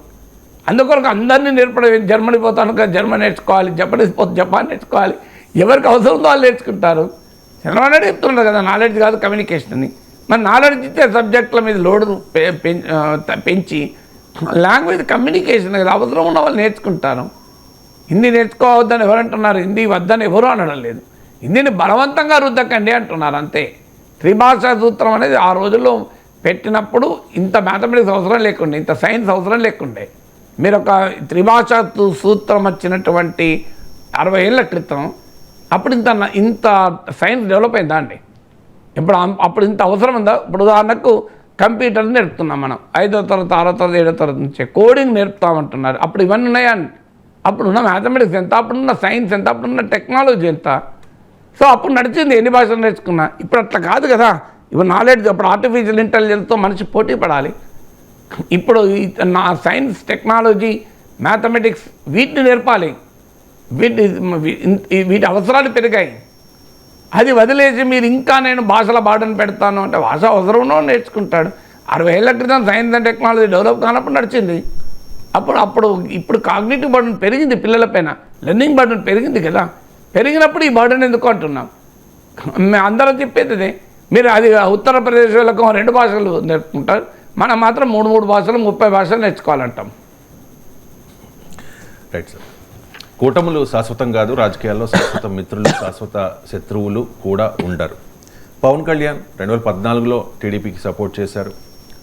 అందుకొరకు అందరినీ నేర్పడం. జర్మనీ పోతాను కదా, జర్మన్ నేర్చుకోవాలి, జపనీస్ పోతే జపాన్ నేర్చుకోవాలి. ఎవరికి అవసరం ఉందో వాళ్ళు నేర్చుకుంటారు. చంద్రబాబు నాయుడు చెప్తున్నారు కదా నాలెడ్జ్ కాదు కమ్యూనికేషన్ అని. మరి నాలెడ్జ్ ఇచ్చే సబ్జెక్టుల మీద లోడు పెంచి లాంగ్వేజ్ కమ్యూనికేషన్ కదా, అవసరం ఉన్న వాళ్ళు నేర్చుకుంటారు. హిందీ నేర్చుకోవద్దని ఎవరంటున్నారు? హిందీ వద్దని ఎవరు అనడం లేదు. హిందీని బలవంతంగా రుద్దకండి అంటున్నారు అంతే. త్రిభాషా సూత్రం అనేది ఆ రోజుల్లో పెట్టినప్పుడు ఇంత మ్యాథమెటిక్స్ అవసరం లేకుండే, ఇంత సైన్స్ అవసరం లేకుండే. మీరు ఒక త్రిభాషా సూత్రం వచ్చినటువంటి 60 ఏళ్ళ క్రితం అప్పుడు ఇంత సైన్స్ డెవలప్ అయిందా అండి? అప్పుడు ఇంత అవసరం ఉందా? ఇప్పుడు ఉదాహరణకు కంప్యూటర్ నేర్పుతున్నాం మనం 5వ తరగతి, 6వ తరగతి, 7వ తరగతి నుంచే కోడింగ్ నేర్పుతామంటున్నారు. అప్పుడు ఇవన్నీ ఉన్నాయా? అప్పుడున్న మ్యాథమెటిక్స్ ఎంత, అప్పుడున్న సైన్స్ ఎంత, అప్పుడున్న టెక్నాలజీ ఎంత? సో అప్పుడు నడిచింది ఎన్ని భాషలు నేర్చుకున్నా. ఇప్పుడు అట్లా కాదు కదా. ఇప్పుడు నాలెడ్జ్, అప్పుడు ఆర్టిఫిషియల్ ఇంటెలిజెన్స్తో మనిషి పోటీ పడాలి. ఇప్పుడు నా సైన్స్, టెక్నాలజీ, మ్యాథమెటిక్స్ వీటిని నేర్పాలి. వీటి అవసరాలు పెరిగాయి. అది వదిలేసి మీరు ఇంకా నేను భాషల బాటను పెడతాను అంటే భాష అవసరంలో నేర్చుకుంటాడు. 60 ఏళ్ల క్రితం సైన్స్ అండ్ టెక్నాలజీ డెవలప్ కానప్పుడు నడిచింది. ఇప్పుడు కాగ్నిటివ్ బర్డన్ పెరిగింది పిల్లలపైన, లెర్నింగ్ బర్డన్ పెరిగింది కదా. పెరిగినప్పుడు ఈ బర్డన్ ఎందుకు అంటున్నాం? అందరూ చెప్పేది అదే. మీరు అది ఉత్తరప్రదేశ్ వాళ్ళకు 2 భాషలు నేర్చుకుంటారు, మనం మాత్రం 3 భాషలు 30 భాషలు నేర్చుకోవాలంటాం. Right sir. కూటములు శాశ్వతం కాదు, రాజకీయాల్లో శాశ్వత మిత్రులు, శాశ్వత శత్రువులు కూడా ఉండరు. పవన్ కళ్యాణ్ 2014లో టీడీపీకి సపోర్ట్ చేశారు,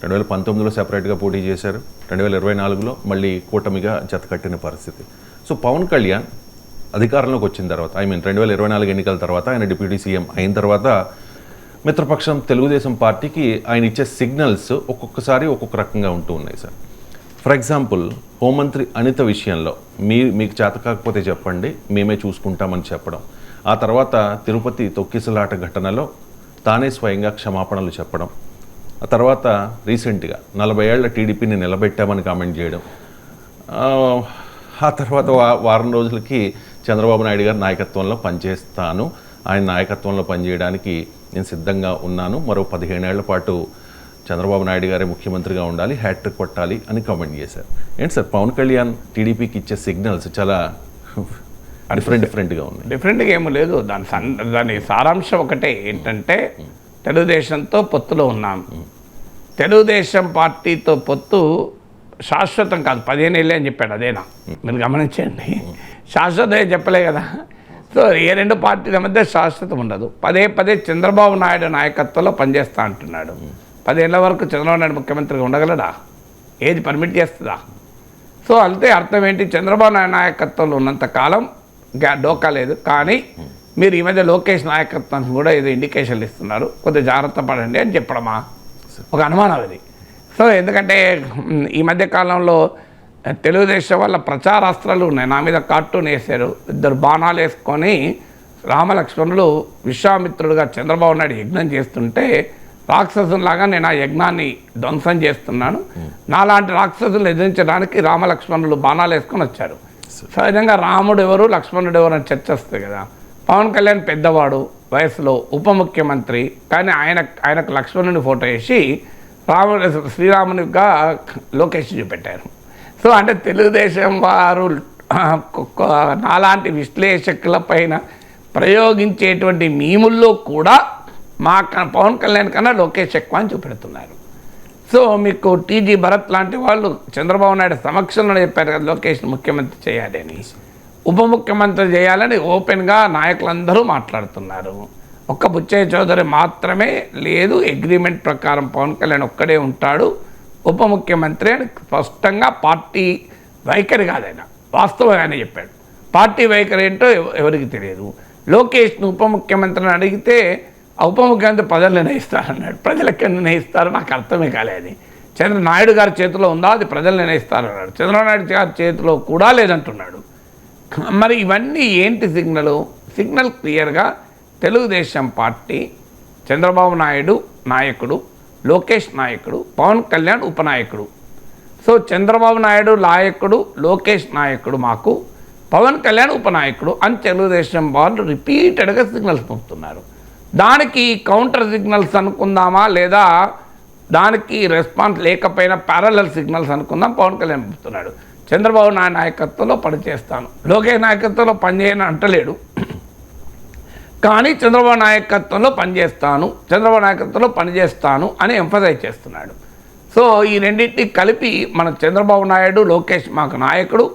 2019లో సెపరేట్గా పోటీ చేశారు, 2024లో మళ్ళీ కూటమిగా జతకట్టిన పరిస్థితి. సో పవన్ కళ్యాణ్ అధికారంలోకి వచ్చిన తర్వాత, 2024 ఎన్నికల తర్వాత, ఆయన డిప్యూటీ సీఎం అయిన తర్వాత మిత్రపక్షం తెలుగుదేశం పార్టీకి ఆయన ఇచ్చే సిగ్నల్స్ ఒక్కొక్కసారి ఒక్కొక్క రకంగా ఉంటూ ఉన్నాయి సార్. ఫర్ ఎగ్జాంపుల్, హోంమంత్రి అనిత విషయంలో మీకు చేత కాకపోతే చెప్పండి, మేమే చూసుకుంటామని చెప్పడం. ఆ తర్వాత తిరుపతి తొక్కిసలాట ఘటనలో తానే స్వయంగా క్షమాపణలు చెప్పడం. ఆ తర్వాత రీసెంట్గా 40 ఏళ్ల టీడీపీని నిలబెట్టామని కామెంట్ చేయడం. ఆ తర్వాత వారం రోజులకి చంద్రబాబు నాయుడు గారి నాయకత్వంలో పనిచేస్తాను, ఆయన నాయకత్వంలో పనిచేయడానికి నేను సిద్ధంగా ఉన్నాను, మరో 15 ఏళ్ల పాటు చంద్రబాబు నాయుడు గారే ముఖ్యమంత్రిగా ఉండాలి, హ్యాట్రిక్ కొట్టాలి అని కామెంట్ చేశారు. ఏంటి సార్ పవన్ కళ్యాణ్ టీడీపీకి ఇచ్చే సిగ్నల్స్ చాలా డిఫరెంట్గా ఉన్నాయి. డిఫరెంట్గా ఏమీ లేదు. దాని సారాంశం ఒకటే ఏంటంటే, తెలుగుదేశంతో పొత్తులో ఉన్నాం. తెలుగుదేశం పార్టీతో పొత్తు శాశ్వతం కాదు, 15 ఏళ్ళే అని చెప్పాడు. అదేనా మీరు గమనించండి, శాశ్వతం చెప్పలే కదా. సో ఏ రెండు పార్టీల మధ్య శాశ్వతం ఉండదు. పదే చంద్రబాబు నాయుడు నాయకత్వంలో పనిచేస్తా అంటున్నాడు. 10 ఏళ్ళ వరకు చంద్రబాబు నాయుడు ముఖ్యమంత్రిగా ఉండగలడా? ఏది పర్మిట్ చేస్తుందా? సో అంతే అర్థం ఏంటి, చంద్రబాబు నాయుడు నాయకత్వంలో ఉన్నంతకాలం డోకా లేదు. కానీ మీరు ఈ మధ్య లోకేష్ నాయకత్వానికి కూడా ఏదో ఇండికేషన్లు ఇస్తున్నారు, కొద్దిగా జాగ్రత్త పడండి అని చెప్పడమా? ఒక అనుమానం అది. సో ఎందుకంటే ఈ మధ్య కాలంలో తెలుగుదేశం వల్ల ప్రచారాస్త్రాలు ఉన్నాయి. నా మీద కార్టూన్ వేశారు, 2 బాణాలు వేసుకొని రామలక్ష్మణులు విశ్వామిత్రుడుగా చంద్రబాబు నాయుడు యజ్ఞం చేస్తుంటే రాక్షసులాగా నేను ఆ యజ్ఞాన్ని ధ్వంసం చేస్తున్నాను, నాలాంటి రాక్షసులు ఎదిరించడానికి రామలక్ష్మణులు బాణాలు వేసుకొని వచ్చారు. సహజంగా రాముడు ఎవరు లక్ష్మణుడు ఎవరు అని చర్చ వస్తుంది కదా. పవన్ కళ్యాణ్ పెద్దవాడు వయసులో, ఉప ముఖ్యమంత్రి, కానీ ఆయనకు లక్ష్మణుని ఫోటో వేసి శ్రీరామునిగా లోకేష్ చూపెట్టారు. సో అంటే తెలుగుదేశం వారు నాలాంటి విశ్లేషకుల పైన ప్రయోగించేటువంటి మీముల్లో కూడా మా పవన్ కళ్యాణ్ కన్నా లోకేష్ ఎక్కువ అని చూపెడుతున్నారు. సో మీకు టీజీ భరత్ లాంటి వాళ్ళు చంద్రబాబు నాయుడు సమక్షంలో చెప్పారు కదా లోకేష్ ముఖ్యమంత్రి చేయాలి అని, ఉప ముఖ్యమంత్రి చేయాలని ఓపెన్గా నాయకులందరూ మాట్లాడుతున్నారు. ఒక్క బుచ్చయ్య చౌదరి మాత్రమే లేదు, అగ్రిమెంట్ ప్రకారం పవన్ కళ్యాణ్ ఒక్కడే ఉంటాడు ఉప ముఖ్యమంత్రి అని స్పష్టంగా పార్టీ వైఖరి కాదైనా వాస్తవంగానే చెప్పాడు. పార్టీ వైఖరి ఏంటో ఎవరికి తెలియదు. లోకేష్ను ఉప ముఖ్యమంత్రిని అడిగితే ఆ ఉప ముఖ్యమంత్రి ప్రజలు నిర్ణయిస్తారన్నాడు. ప్రజలు ఎక్కడ నిర్ణయిస్తారో నాకు అర్థమే కాలేదు. చంద్రనాయుడు గారి చేతిలో ఉందా, అది ప్రజలు నిర్ణయిస్తారన్నాడు. చంద్రబాబు నాయుడు గారి చేతిలో కూడా లేదంటున్నాడు. మరి ఇవన్నీ ఏంటి సిగ్నల్ క్లియర్గా తెలుగుదేశం పార్టీ, చంద్రబాబు నాయుడు నాయకుడు, లోకేష్ నాయకుడు, పవన్ కళ్యాణ్ ఉపనాయకుడు. సో చంద్రబాబు నాయుడు నాయకుడు, లోకేష్ నాయకుడు మాకు, పవన్ కళ్యాణ్ ఉపనాయకుడు అని తెలుగుదేశం వాళ్ళు రిపీటెడ్గా సిగ్నల్స్ పంపుతున్నారు. దానికి కౌంటర్ సిగ్నల్స్ అనుకుందామా, లేదా దానికి రెస్పాన్స్ లేకపోయినా ప్యారలల్ సిగ్నల్స్ అనుకుందాం. పవన్ కళ్యాణ్ పంపుతున్నాడు, చంద్రబాబు నాయుడు నాయకత్వంలో పనిచేస్తాను, లోకేష్ నాయకత్వంలో పనిచేయని అంటలేడు, కానీ చంద్రబాబు నాయకత్వంలో పనిచేస్తాను అని ఎంఫసైజ్ చేస్తున్నాడు. సో ఈ రెండింటిని కలిపి మన చంద్రబాబు నాయుడు, లోకేష్ మాకు నాయకుడు,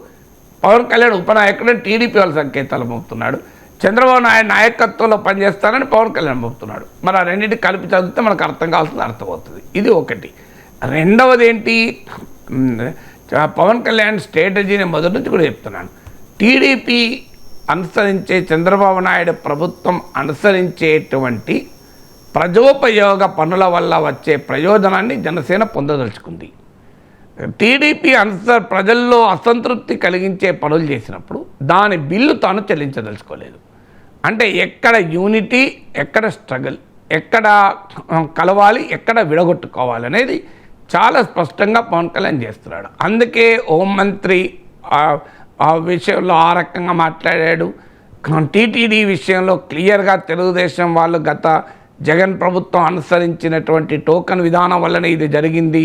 పవన్ కళ్యాణ్ ఉపనాయకుడు టీడీపీ వాళ్ళ సంకేతాలు పంపుతున్నాడు. చంద్రబాబు నాయుడు నాయకత్వంలో పనిచేస్తానని పవన్ కళ్యాణ్ పంపుతున్నాడు. మరి ఆ రెండింటిని కలిపి చదివితే మనకు అర్థం కావాల్సింది అర్థమవుతుంది. ఇది ఒకటి. రెండవది ఏంటి, పవన్ కళ్యాణ్ స్ట్రాటజీని మొదటి నుంచి కూడా చెప్తున్నాను. టీడీపీ అనుసరించే, చంద్రబాబు నాయుడు ప్రభుత్వం అనుసరించేటువంటి ప్రజోపయోగ పనుల వల్ల వచ్చే ప్రయోజనాన్ని జనసేన పొందదలుచుకుంది. టీడీపీ ప్రజల్లో అసంతృప్తి కలిగించే పనులు చేసినప్పుడు దాని బిల్లు తాను చెల్లించదలుచుకోలేదు. అంటే ఎక్కడ యూనిటీ, ఎక్కడ స్ట్రగుల్, ఎక్కడ కలవాలి, ఎక్కడ విడగొట్టుకోవాలి అనేది చాలా స్పష్టంగా పవన్ కళ్యాణ్ చేస్తున్నాడు. అందుకే హోంమంత్రి ఆ విషయంలో ఆ రకంగా మాట్లాడాడు. టీటీడీ విషయంలో క్లియర్గా తెలుగుదేశం వాళ్ళు గత జగన్ ప్రభుత్వం అనుసరించినటువంటి టోకన్ విధానం వల్లనే ఇది జరిగింది,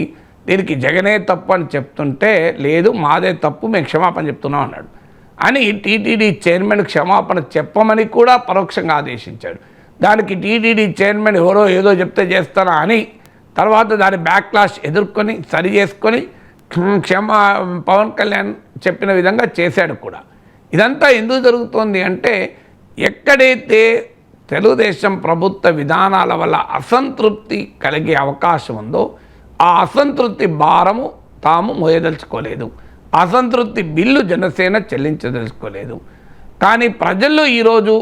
దీనికి జగనే తప్పు అని చెప్తుంటే, లేదు మాదే తప్పు, మేము క్షమాపణ చెప్తున్నాం అన్నాడు. అని టీటీడీ చైర్మన్ క్షమాపణ చెప్పమని కూడా పరోక్షంగా ఆదేశించాడు. దానికి టీటీడీ చైర్మన్ ఎవరో ఏదో చెప్తే చేస్తానా అని తర్వాత దాని బ్యాక్లాష్ ఎదుర్కొని సరి చేసుకొని పవన్ కళ్యాణ్ చెప్పిన విధంగా చేశాడు కూడా. ఇదంతా ఎందుకు జరుగుతోంది అంటే, ఎక్కడైతే తెలుగుదేశం ప్రభుత్వ విధానాల వల్ల అసంతృప్తి కలిగే అవకాశం ఉందో ఆ అసంతృప్తి భారము తాము మోయదలుచుకోలేదు, అసంతృప్తి బిల్లు జనసేన చెల్లించదలుచుకోలేదు. కానీ ప్రజల్లో ఈరోజు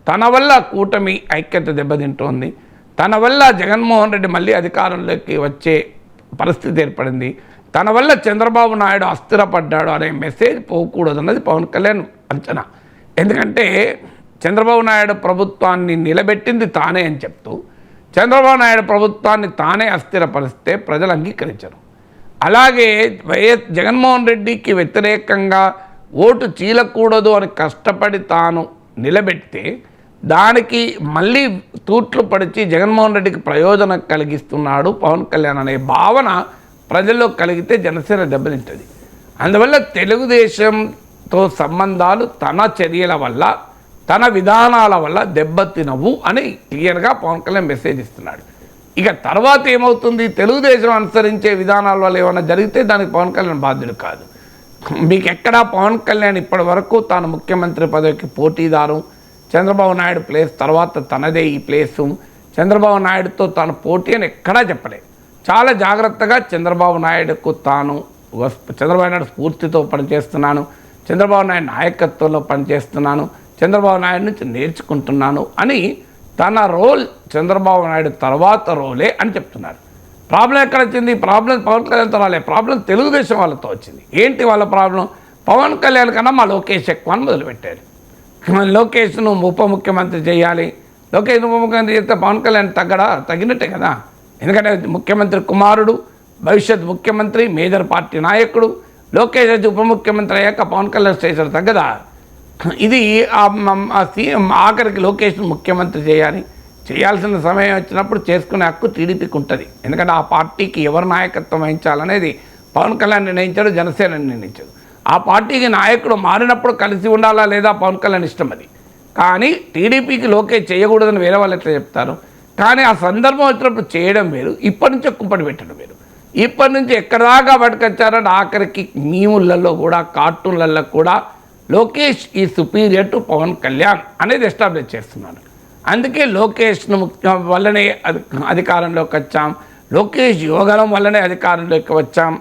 తన వల్ల కూటమి ఐక్యత దెబ్బతింటోంది, తన వల్ల జగన్మోహన్ రెడ్డి మళ్ళీ అధికారంలోకి వచ్చే పరిస్థితి ఏర్పడింది, తన వల్ల చంద్రబాబు నాయుడు అస్థిరపడ్డాడు అనే మెసేజ్ పోకూడదు అన్నది పవన్ కళ్యాణ్ అంచనా. ఎందుకంటే చంద్రబాబు నాయుడు ప్రభుత్వాన్ని నిలబెట్టింది తానే అని చెప్తూ చంద్రబాబు నాయుడు ప్రభుత్వాన్ని తానే అస్థిరపరిస్తే ప్రజలు అంగీకరించరు. అలాగే జగన్మోహన్ రెడ్డికి వ్యతిరేకంగా ఓటు చీలకూడదు అని కష్టపడి తాను నిలబెడితే దానికి మళ్ళీ తూట్లు పడిచి జగన్మోహన్ రెడ్డికి ప్రయోజనం కలిగిస్తున్నాడు పవన్ కళ్యాణ్ అనే భావన ప్రజల్లో కలిగితే జనసేన దెబ్బతింటుంది. అందువల్ల తెలుగుదేశంతో సంబంధాలు తన చర్యల వల్ల, తన విధానాల వల్ల దెబ్బతినవు అని క్లియర్గా పవన్ కళ్యాణ్ మెసేజ్ ఇస్తున్నాడు. ఇక తర్వాత ఏమవుతుంది, తెలుగుదేశం అనుసరించే విధానాల వల్ల ఏమైనా జరిగితే దానికి పవన్ కళ్యాణ్ బాధ్యుడు కాదు. మీకు ఎక్కడా పవన్ కళ్యాణ్ ఇప్పటి వరకు తాను ముఖ్యమంత్రి పదవికి పోటీదారు, చంద్రబాబు నాయుడు ప్లేస్ తర్వాత తనదే ఈ ప్లేసు, చంద్రబాబు నాయుడుతో తాను పోటీ అని ఎక్కడా చెప్పలేదు. చాలా జాగ్రత్తగా చంద్రబాబు నాయుడుకు తాను చంద్రబాబు నాయుడు స్ఫూర్తితో పనిచేస్తున్నాను, చంద్రబాబు నాయుడు నాయకత్వంలో పనిచేస్తున్నాను, చంద్రబాబు నాయుడు నుంచి నేర్చుకుంటున్నాను అని తన రోల్ చంద్రబాబు నాయుడు తర్వాత రోలే అని చెప్తున్నారు. ప్రాబ్లం ఎక్కడ వచ్చింది? ప్రాబ్లం పవన్ కళ్యాణ్తో రాలే, ప్రాబ్లం తెలుగుదేశం వాళ్ళతో వచ్చింది. ఏంటి వాళ్ళ ప్రాబ్లం? పవన్ కళ్యాణ్ కన్నా మా లోకేష్ ఎక్కువ అని మొదలుపెట్టారు. లోకేష్ను ఉప ముఖ్యమంత్రి చేయాలి, లోకేష్ ఉప ముఖ్యమంత్రి చేస్తే పవన్ కళ్యాణ్ తగ్గినట్టే కదా. ఎందుకంటే ముఖ్యమంత్రి కుమారుడు, భవిష్యత్ ముఖ్యమంత్రి, మేజర్ పార్టీ నాయకుడు. లోకేష్ వచ్చి ఉప ముఖ్యమంత్రి అయ్యాక పవన్ కళ్యాణ్ స్టేషన్ తగ్గదా? ఇది ఆఖరికి లోకేష్ను ముఖ్యమంత్రి చేయాల్సిన సమయం వచ్చినప్పుడు చేసుకునే హక్కు టీడీపీకి ఉంటుంది. ఎందుకంటే ఆ పార్టీకి ఎవరు నాయకత్వం వహించాలనేది పవన్ కళ్యాణ్ నిర్ణయించాడు, జనసేన నిర్ణయించాడు. ఆ పార్టీకి నాయకుడు మారినప్పుడు కలిసి ఉండాలా లేదా పవన్ కళ్యాణ్ ఇష్టం అది. కానీ టీడీపీకి లోకేష్ చేయకూడదని వేరే వాళ్ళు ఎట్లా చెప్తారు? కానీ ఆ సందర్భం వచ్చినప్పుడు చేయడం వేరు, ఇప్పటి నుంచే కుంపటి పెట్టడం వేరు. ఇప్పటి నుంచి ఎక్కడాగా పట్టుకొచ్చారంటే ఆఖరికి మీములలో కూడా, కార్టూన్లలో కూడా లోకేష్ ఈ సుపీరియర్ టు పవన్ కళ్యాణ్ అనేది ఎస్టాబ్లిష్ చేస్తున్నారు. అందుకే లోకేష్ను వల్లనే అధికారంలోకి వచ్చాం, లోకేష్ యువగలం వల్లనే అధికారంలోకి వచ్చాం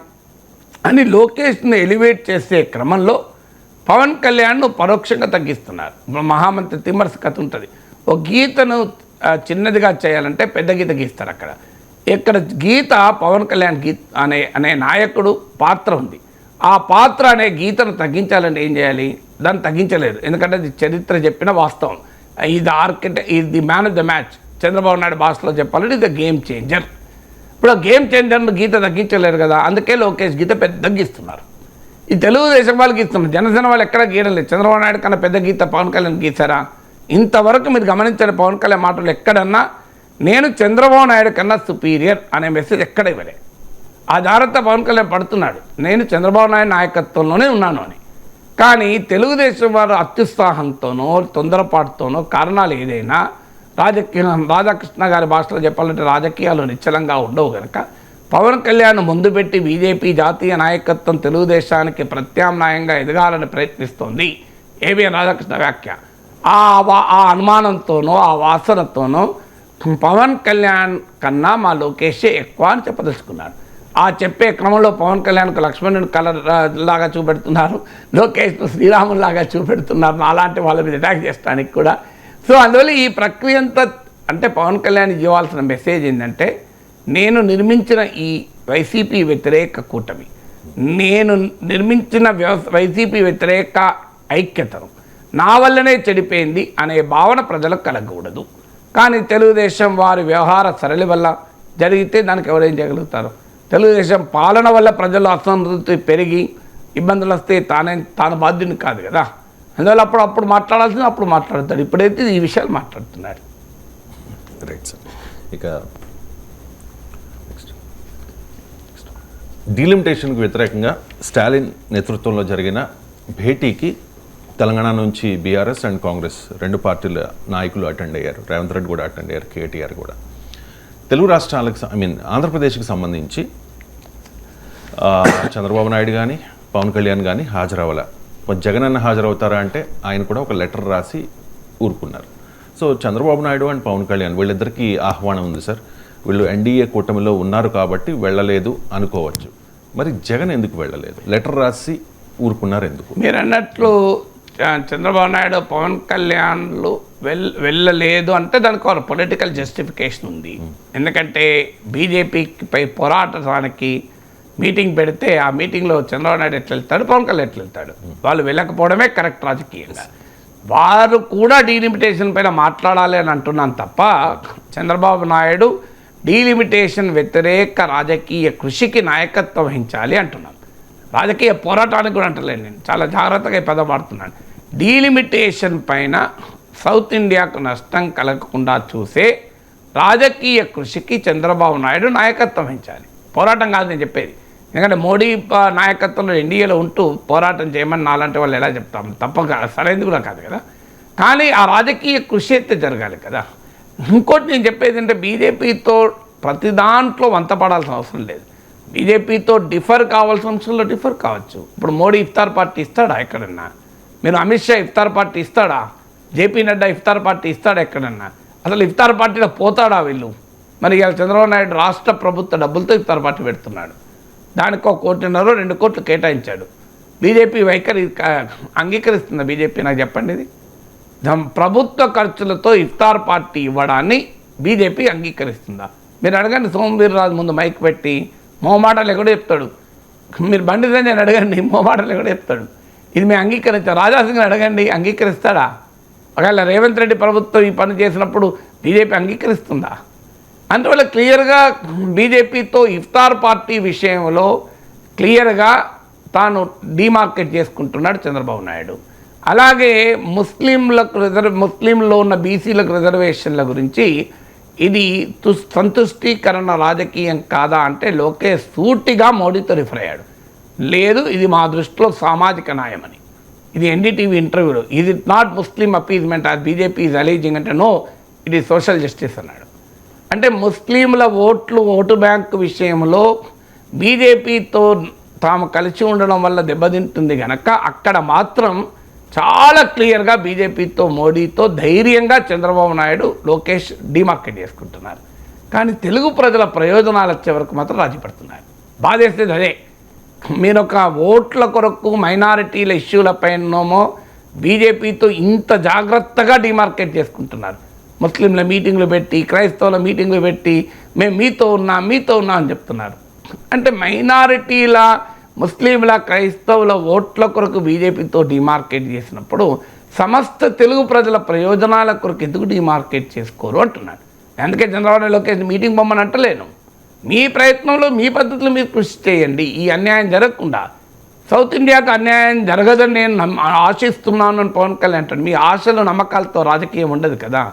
అని లోకేష్ను ఎలివేట్ చేసే క్రమంలో పవన్ కళ్యాణ్ను పరోక్షంగా తగ్గిస్తున్నారు. మహామంత్రి తిమ్మర్స్ కథ ఉంటుంది. ఒక గీతను చిన్నదిగా చేయాలంటే పెద్ద గీత గీస్తారు. ఇక్కడ గీత పవన్ కళ్యాణ్ అనే నాయకుడు పాత్ర ఉంది. ఆ పాత్ర అనే గీతను తగ్గించాలంటే ఏం చేయాలి? దాన్ని తగ్గించలేదు, ఎందుకంటే అది చరిత్ర చెప్పిన వాస్తవం. ఇది man of the match. Chandrababu Naidu భాషలో చెప్పాలంటే ఇది గేమ్ చేంజర్. ఇప్పుడు గేమ్ చేంజర్ను గీత తగ్గించలేరు కదా, అందుకే లోకేష్ గీత పెద్ద గీస్తున్నారు. ఈ తెలుగుదేశం వాళ్ళు గీస్తున్నారు, జనసేన వాళ్ళు ఎక్కడ గీయడం లేదు. చంద్రబాబు నాయుడు కన్నా పెద్ద గీత పవన్ కళ్యాణ్ గీసారా? ఇంతవరకు మీరు గమనించారు పవన్ కళ్యాణ్ మాటలు ఎక్కడన్నా నేను చంద్రబాబు నాయుడు కన్నా సుపీరియర్ అనే మెసేజ్ ఎక్కడ ఇవ్వలే. ఆ జాగ్రత్త పవన్ కళ్యాణ్ పడుతున్నాడు, నేను చంద్రబాబు నాయుడు నాయకత్వంలోనే ఉన్నాను అని. కానీ తెలుగుదేశం వారు అత్యుత్సాహంతోనో తొందరపాటుతోనో కారణాలు ఏదైనా రాధాకృష్ణ గారి భాషలో చెప్పాలంటే రాజకీయాలు నిశ్చలంగా ఉండవు కనుక పవన్ కళ్యాణ్ ముందు పెట్టి బీజేపీ జాతీయ నాయకత్వం తెలుగుదేశానికి ప్రత్యామ్నాయంగా ఎదగాలని ప్రయత్నిస్తోంది ఏబిఎన్ రాధాకృష్ణ వ్యాఖ్య. ఆ అనుమానంతోనో ఆ వాసనతోనో పవన్ కళ్యాణ్ కన్నా మా లోకేషే ఎక్కువ అని చెప్పదలుచుకున్నారు. ఆ చెప్పే క్రమంలో పవన్ కళ్యాణ్కు లక్ష్మణుని కలర్ లాగా చూపెడుతున్నారు, లోకేష్ను శ్రీరాములాగా చూపెడుతున్నారు అలాంటి వాళ్ళ మీద అటాక్ చేయడానికి కూడా. సో అందువల్ల ఈ ప్రక్రియ అంతా అంటే పవన్ కళ్యాణ్ ఇవ్వాల్సిన మెసేజ్ ఏంటంటే, నేను నిర్మించిన ఈ వైసీపీ వ్యతిరేక కూటమి, నేను నిర్మించిన వైసీపీ వ్యతిరేక ఐక్యతను నా వల్లనే చెడిపోయింది అనే భావన ప్రజలకు కలగకూడదు. కానీ తెలుగుదేశం వారి వ్యవహార సరళి వల్ల జరిగితే దానికి ఎవరేం చేయగలుగుతారు? తెలుగుదేశం పాలన వల్ల ప్రజలు అసంతృప్తి పెరిగి ఇబ్బందులు వస్తే తాను బాధ్యుని కాదు కదా. అందువల్ల అప్పుడు మాట్లాడాల్సింది అప్పుడు మాట్లాడతాడు. ఇప్పుడైతే ఈ విషయాలు మాట్లాడుతున్నారు. Right sir. ఇక డీలిమిటేషన్కు వ్యతిరేకంగా స్టాలిన్ నేతృత్వంలో జరిగిన భేటీకి తెలంగాణ నుంచి బీఆర్ఎస్ అండ్ కాంగ్రెస్ రెండు పార్టీల నాయకులు అటెండ్ అయ్యారు. రేవంత్ రెడ్డి కూడా అటెండ్ అయ్యారు, కేటీఆర్ కూడా. తెలుగు రాష్ట్రాలకు ఆంధ్రప్రదేశ్కి సంబంధించి చంద్రబాబు నాయుడు కానీ పవన్ కళ్యాణ్ కానీ హాజరవ్వాల. జగన్ అన్న హాజరవుతారా అంటే ఆయన కూడా ఒక లెటర్ రాసి ఊరుకున్నారు. సో చంద్రబాబు నాయుడు అండ్ పవన్ కళ్యాణ్ వీళ్ళిద్దరికీ ఆహ్వానం ఉంది సార్, వీళ్ళు ఎన్డీఏ కూటమిలో ఉన్నారు కాబట్టి వెళ్ళలేదు అనుకోవచ్చు. మరి జగన్ ఎందుకు వెళ్ళలేదు? లెటర్ రాసి ఊరుకున్నారు ఎందుకు? మీరు అన్నట్లు చంద్రబాబు నాయుడు పవన్ కళ్యాణ్లు వెళ్ళలేదు అంటే దానికి ఒక పొలిటికల్ జస్టిఫికేషన్ ఉంది. ఎందుకంటే బీజేపీపై పోరాటానికి మీటింగ్ పెడితే ఆ మీటింగ్లో చంద్రబాబు నాయుడు ఎట్లా వెళ్తాడు, పవన్ కళ్యాణ్ ఎట్లా వెళ్తాడు? వాళ్ళు వెళ్ళకపోవడమే కరెక్ట్ రాజకీయంగా. వారు కూడా డీలిమిటేషన్ పైన మాట్లాడాలి అని అంటున్నాను తప్ప చంద్రబాబు నాయుడు డీలిమిటేషన్ వ్యతిరేక రాజకీయ కృషికి నాయకత్వం వహించాలి అంటున్నాను. రాజకీయ పోరాటానికి కూడా అంటలేను, నేను చాలా జాగ్రత్తగా ఈ పదం వాడుతున్నాను. డీలిమిటేషన్ పైన సౌత్ ఇండియాకు నష్టం కలగకుండా చూసే రాజకీయ కృషికి చంద్రబాబు నాయుడు నాయకత్వం వహించాలి, పోరాటం కాదు నేను చెప్పేది. ఎందుకంటే మోడీ నాయకత్వంలో ఎన్డీఏలో ఉంటూ పోరాటం చేయమని నాలాంటి వాళ్ళు ఎలా చెప్తాం? తప్పక సరైనది కూడా కాదు కదా. కానీ ఆ రాజకీయ కృషి అయితే జరగాలి కదా. ఇంకోటి నేను చెప్పేది అంటే బీజేపీతో ప్రతి దాంట్లో వంతపడాల్సిన అవసరం లేదు. బీజేపీతో డిఫర్ కావాల్సిన అంశంలో డిఫర్ కావచ్చు. ఇప్పుడు మోడీ ఇఫ్తార్ పార్టీ ఇస్తాడా ఎక్కడన్నా? మీరు అమిత్ షా ఇఫ్తార్ పార్టీ ఇస్తాడా? జేపీ నడ్డా ఇఫ్తార్ పార్టీ ఇస్తాడా ఎక్కడన్నా? అసలు ఇఫ్తార్ పార్టీలో పోతాడా వీళ్ళు? మరి ఇవాళ చంద్రబాబు నాయుడు రాష్ట్ర ప్రభుత్వ డబ్బులతో ఇఫ్తార్ పార్టీ పెడుతున్నాడు. దానికి 1.5 కోట్లు 2 కోట్లు కేటాయించాడు. బీజేపీ వైఖరి అంగీకరిస్తుందా బీజేపీ? నాకు చెప్పండి. ఇది ప్రభుత్వ ఖర్చులతో ఇఫ్తార్ పార్టీ ఇవ్వడాన్ని బీజేపీ అంగీకరిస్తుందా? మీరు అడగండి సోమవీర్రాజు ముందు మైక్ పెట్టి, మోమాటలు కూడా చెప్తాడు. మీరు బండి సంజయ్ అడగండి, మోమాటలు కూడా చెప్తాడు. ఇది మేము అంగీకరించాం. రాజాసింగ్ని అడగండి, అంగీకరిస్తాడా? ఒకవేళ రేవంత్ రెడ్డి ప్రభుత్వం ఈ పని చేసినప్పుడు బీజేపీ అంగీకరిస్తుందా? అందువల్ల క్లియర్గా బీజేపీతో ఇఫ్తార్ పార్టీ విషయంలో క్లియర్గా తాను డిమార్కెట్ చేసుకుంటున్నాడు చంద్రబాబు నాయుడు. అలాగే ముస్లింలో ఉన్న బీసీలకు రిజర్వేషన్ల గురించి ఇది సంతుష్టీకరణ రాజకీయం కాదా అంటే లోకేష్ సూటిగా మోడీతో రిఫర్ అయ్యాడు. లేదు, ఇది మా దృష్టిలో సామాజిక న్యాయం అని. ఇది ఎన్డీటీవీ ఇంటర్వ్యూలో, ఇది it not Muslim appeasement as BJP is alleging అంటే నో, ఇట్ ఈజ్ సోషల్ జస్టిస్ అన్నాడు. అంటే ముస్లింల ఓటు బ్యాంకు విషయంలో బీజేపీతో తాము కలిసి ఉండడం వల్ల దెబ్బతింటుంది కనుక అక్కడ మాత్రం చాలా క్లియర్గా బీజేపీతో మోడీతో ధైర్యంగా చంద్రబాబు నాయుడు లోకేష్ డిమార్కెట్ చేసుకుంటున్నారు. కానీ తెలుగు ప్రజల ప్రయోజనాలు వచ్చే వరకు మాత్రం రాజీ పడుతున్నారు. బాధేసేది అదే. మీరు ఒక ఓట్ల కొరకు మైనారిటీల ఇష్యూలపైనేమో బీజేపీతో ఇంత జాగ్రత్తగా డిమార్కెట్ చేసుకుంటున్నారు. ముస్లింల మీటింగ్లు పెట్టి, క్రైస్తవుల మీటింగ్లు పెట్టి మేము మీతో ఉన్నా అని చెప్తున్నారు. అంటే మైనారిటీల, ముస్లింల, క్రైస్తవుల ఓట్ల కొరకు బీజేపీతో డిమార్కెట్ చేసినప్పుడు సమస్త తెలుగు ప్రజల ప్రయోజనాల కొరకు ఎందుకు డిమార్కెట్ చేసుకోరు అంటున్నాడు. అందుకే చంద్రబాబు లోకేష్ మీటింగ్ బొమ్మని అంటలేను. మీ ప్రయత్నంలో మీ పద్ధతిలో మీరు కృషి చేయండి. ఈ అన్యాయం జరగకుండా. సౌత్ ఇండియాకు అన్యాయం జరగదని నేను ఆశిస్తున్నాను అని పవన్ కళ్యాణ్ అంటాడు. మీ ఆశలు నమ్మకాలతో రాజకీయం ఉండదు కదా.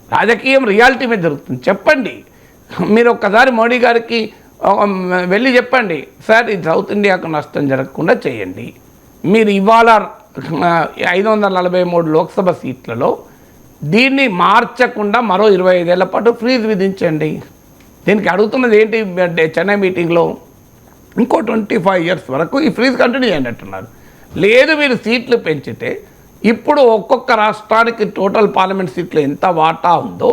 రాజకీయం రియాలిటీ మీద జరుగుతుంది. చెప్పండి. మీరు ఒక్కసారి మోడీ గారికి వెళ్ళి చెప్పండి, సార్ ఇది సౌత్ ఇండియాకు నష్టం జరగకుండా చేయండి. మీరు ఇవాళ 543 లోక్సభ సీట్లలో దీన్ని మార్చకుండా మరో 25 ఏళ్ల పాటు ఫ్రీజ్ విధించండి. దీనికి అడుగుతున్నది ఏంటి? చెన్నై మీటింగ్లో ఇంకో 25 ఇయర్స్ వరకు ఈ ఫ్రీజ్ కంటిన్యూ చేయండి అంటున్నారు. లేదు, మీరు సీట్లు పెంచితే ఇప్పుడు ఒక్కొక్క రాష్ట్రానికి టోటల్ పార్లమెంట్ సీట్లు ఎంత వాటా ఉందో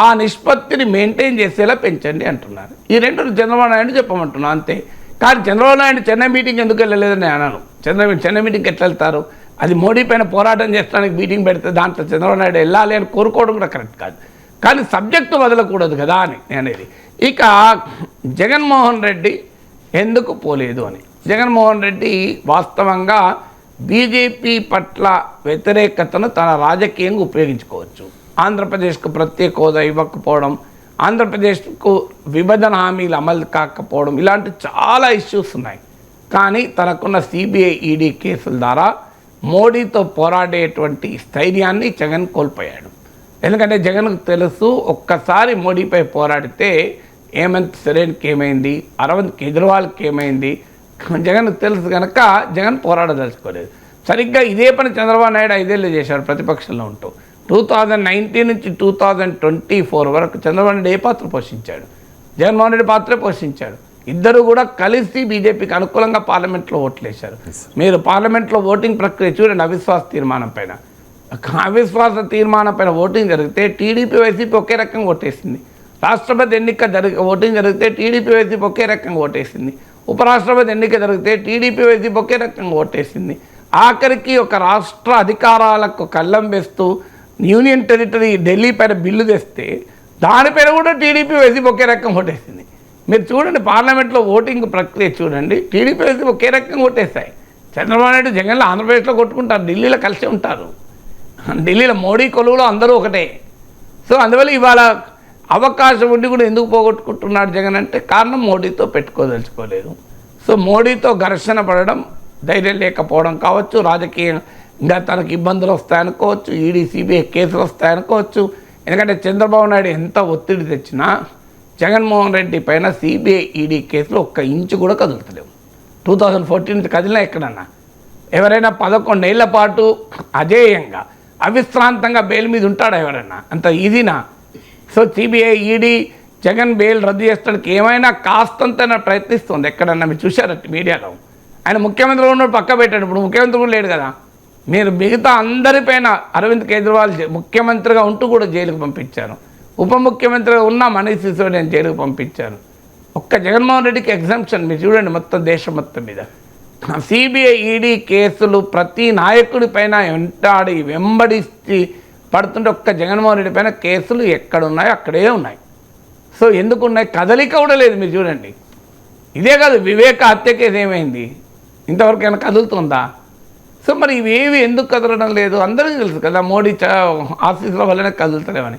ఆ నిష్పత్తిని మెయింటైన్ చేసేలా పెంచండి అంటున్నారు. ఈ రెండు చంద్రబాబు నాయుడు చెప్పమంటున్నాను అంతే. కానీ చంద్రబాబు నాయుడు చెన్నై మీటింగ్ ఎందుకు వెళ్ళలేదని నేను అన్నాను. చెన్నై మీటింగ్కి ఎట్లా వెళ్తారు? అది మోడీ పైన పోరాటం చేస్తానికి మీటింగ్ పెడితే దాంట్లో చంద్రబాబు నాయుడు వెళ్ళాలి అని కోరుకోవడం కూడా కరెక్ట్ కాదు. కానీ సబ్జెక్టు వదలకూడదు కదా అని నేనేది. ఇక జగన్మోహన్ రెడ్డి ఎందుకు పోలేదు అని. జగన్మోహన్ రెడ్డి వాస్తవంగా బీజేపీ పట్ల వ్యతిరేకతను తన రాజకీయంగా ఉపయోగించుకోవచ్చు. ఆంధ్రప్రదేశ్కు ప్రత్యేక హోదా ఇవ్వకపోవడం, ఆంధ్రప్రదేశ్కు విభజన హామీలు అమలు కాకపోవడం, ఇలాంటి చాలా ఇష్యూస్ ఉన్నాయి. కానీ తనకున్న సిబిఐ ఈడీ కేసుల ద్వారా మోడీతో పోరాడేటువంటి స్థైర్యాన్ని జగన్ కోల్పోయాడు. ఎందుకంటే జగన్కు తెలుసు, ఒక్కసారి మోడీపై పోరాడితే హేమంత్ సోరెన్కి ఏమైంది, అరవింద్ కేజ్రీవాల్కి ఏమైంది, జగన్కు తెలుసు కనుక జగన్ పోరాడదలుచుకోలేదు. సరిగ్గా ఇదే పని చంద్రబాబు నాయుడు 5 ఏళ్ళు చేశాడు ప్రతిపక్షంలో ఉంటూ. 2019 నుంచి 2024 వరకు చంద్రబాబు నాయుడు ఏ పాత్ర పోషించాడు? జగన్మోహన్ రెడ్డి పాత్రే పోషించాడు. ఇద్దరు కూడా కలిసి బీజేపీకి అనుకూలంగా పార్లమెంట్లో ఓట్లు వేశారు. మీరు పార్లమెంట్లో ఓటింగ్ ప్రక్రియ చూడండి. అవిశ్వాస తీర్మానం పైన ఓటింగ్ జరిగితే టీడీపీ వైసీపీ ఒకే రకంగా ఓటేసింది. రాష్ట్రపతి ఎన్నిక ఓటింగ్ జరిగితే టీడీపీ వైసీపీ ఒకే రకంగా ఓటేసింది. ఉపరాష్ట్రపతి ఎన్నిక జరిగితే టీడీపీ వైసీపీ ఒకే రకంగా ఓటేసింది. ఆఖరికి ఒక రాష్ట్ర అధికారాలకు కళ్ళం వేస్తూ యూనియన్ టెరిటరీ ఢిల్లీ పైన బిల్లు తెస్తే దానిపైన కూడా టీడీపీ వైసీపీ ఒకే రకంగా ఓటేసింది. మీరు చూడండి, పార్లమెంట్లో ఓటింగ్ ప్రక్రియ చూడండి. టీడీపీ వైసీపీ ఒకే రకంగా ఓటేస్తాయి. చంద్రబాబు నాయుడు జగన్లో ఆంధ్రప్రదేశ్లో కొట్టుకుంటారు, ఢిల్లీలో కలిసి ఉంటారు. ఢిల్లీలో మోడీ కొలువులో అందరూ ఒకటే. సో అందువల్ల ఇవాళ అవకాశం ఉండి కూడా ఎందుకు పోగొట్టుకుంటున్నాడు జగన్ అంటే కారణం మోడీతో పెట్టుకోదలుచుకోలేదు. సో మోడీతో ఘర్షణ పడడం, ధైర్యం లేకపోవడం కావచ్చు, రాజకీయంగా తనకు ఇబ్బందులు వస్తాయనుకోవచ్చు, ఈడీ సిబిఐ కేసులు వస్తాయనుకోవచ్చు. ఎందుకంటే చంద్రబాబు నాయుడు ఎంత ఒత్తిడి తెచ్చినా జగన్మోహన్ రెడ్డి పైన సిబిఐ ఈడీ కేసులు 1 ఇంచు కూడా కదులుతలేవు. 2014 కదిలినా ఎక్కడన్నా ఎవరైనా 11 ఏళ్ల పాటు అజేయంగా అవిశ్రాంతంగా బెయిల్ మీద ఉంటాడా ఎవరన్నా? అంత ఈజీనా? So CBI ED Jagan bail రద్దు చేసడానికి ఏమైనా కాస్తంతైనా ప్రయత్నిస్తుంది. ఎక్కడన్నా మీరు చూశారట మీడియాలో. ఆయన ముఖ్యమంత్రి ఉన్నప్పుడు పక్క పెట్టాడు, ఇప్పుడు ముఖ్యమంత్రి కూడా లేడు కదా. మీరు మిగతా అందరిపైన అరవింద్ కేజ్రీవాల్ ముఖ్యమంత్రిగా ఉంటూ కూడా జైలుకు పంపించారు. ఉప ముఖ్యమంత్రిగా ఉన్న మనీష్ సిసోడియాని జైలుకు పంపించారు. ఒక్క జగన్మోహన్ రెడ్డికి ఎగ్జామ్షన్ మీరు చూడండి మొత్తం దేశం మొత్తం మీద. సిబిఐ ఈడీ కేసులు ప్రతి నాయకుడి పైన వెంబడిస్తే పడుతుంటే ఒక్క జగన్మోహన్ రెడ్డి పైన కేసులు ఎక్కడున్నాయో అక్కడే ఉన్నాయి. సో ఎందుకు ఉన్నాయి? కదలిక కూడా లేదు. మీరు చూడండి, ఇదే కాదు వివేక హత్య కేసు ఏమైంది? ఇంతవరకు ఏమైనా కదులుతుందా? సో మరి ఇవేవి ఎందుకు కదలడం లేదు? అందరికీ తెలుసు కదా, మోడీ ఆఫీసుల వల్లనే కదులుతలేమని.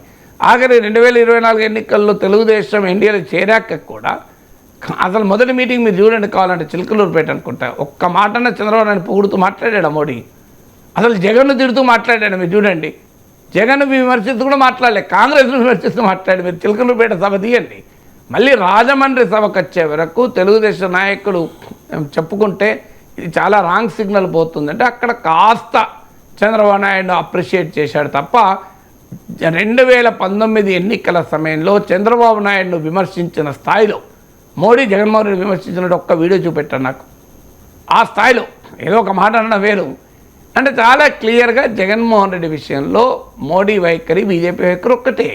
ఆఖరి 2024 ఎన్నికల్లో తెలుగుదేశం ఎన్డీఏలో చేరాక కూడా అసలు మొదటి మీటింగ్ మీరు చూడండి, కావాలంటే చిలకలూరుపేట అనుకుంటా, ఒక్క మాటన చంద్రబాబు నాయుడు పొగుడుతూ మాట్లాడాడు మోడీ. అసలు జగన్ను తిడుతూ మాట్లాడాడు. మీరు చూడండి, జగన్ విమర్శిస్తూ కూడా మాట్లాడలే, కాంగ్రెస్ను విమర్శిస్తూ మాట్లాడి. మీరు చిలకలూరుపేట సభ తీయండి. మళ్ళీ రాజమండ్రి సభకు వచ్చే వరకు తెలుగుదేశం నాయకులు చెప్పుకుంటే ఇది చాలా రాంగ్ సిగ్నల్ పోతుందంటే అక్కడ కాస్త చంద్రబాబు నాయుడు అప్రిషియేట్ చేశాడు తప్ప 2019 ఎన్నికల సమయంలో చంద్రబాబు నాయుడును విమర్శించిన స్థాయిలో మోడీ జగన్మోహన్ రెడ్డి విమర్శించినట్టు ఒక్క వీడియో చూపెట్టాను నాకు. ఆ స్థాయిలో ఏదో ఒక మాట అన్న వేరు అంటే చాలా క్లియర్గా జగన్మోహన్ రెడ్డి విషయంలో మోడీ వైఖరి బీజేపీ వైఖరి ఒక్కటే.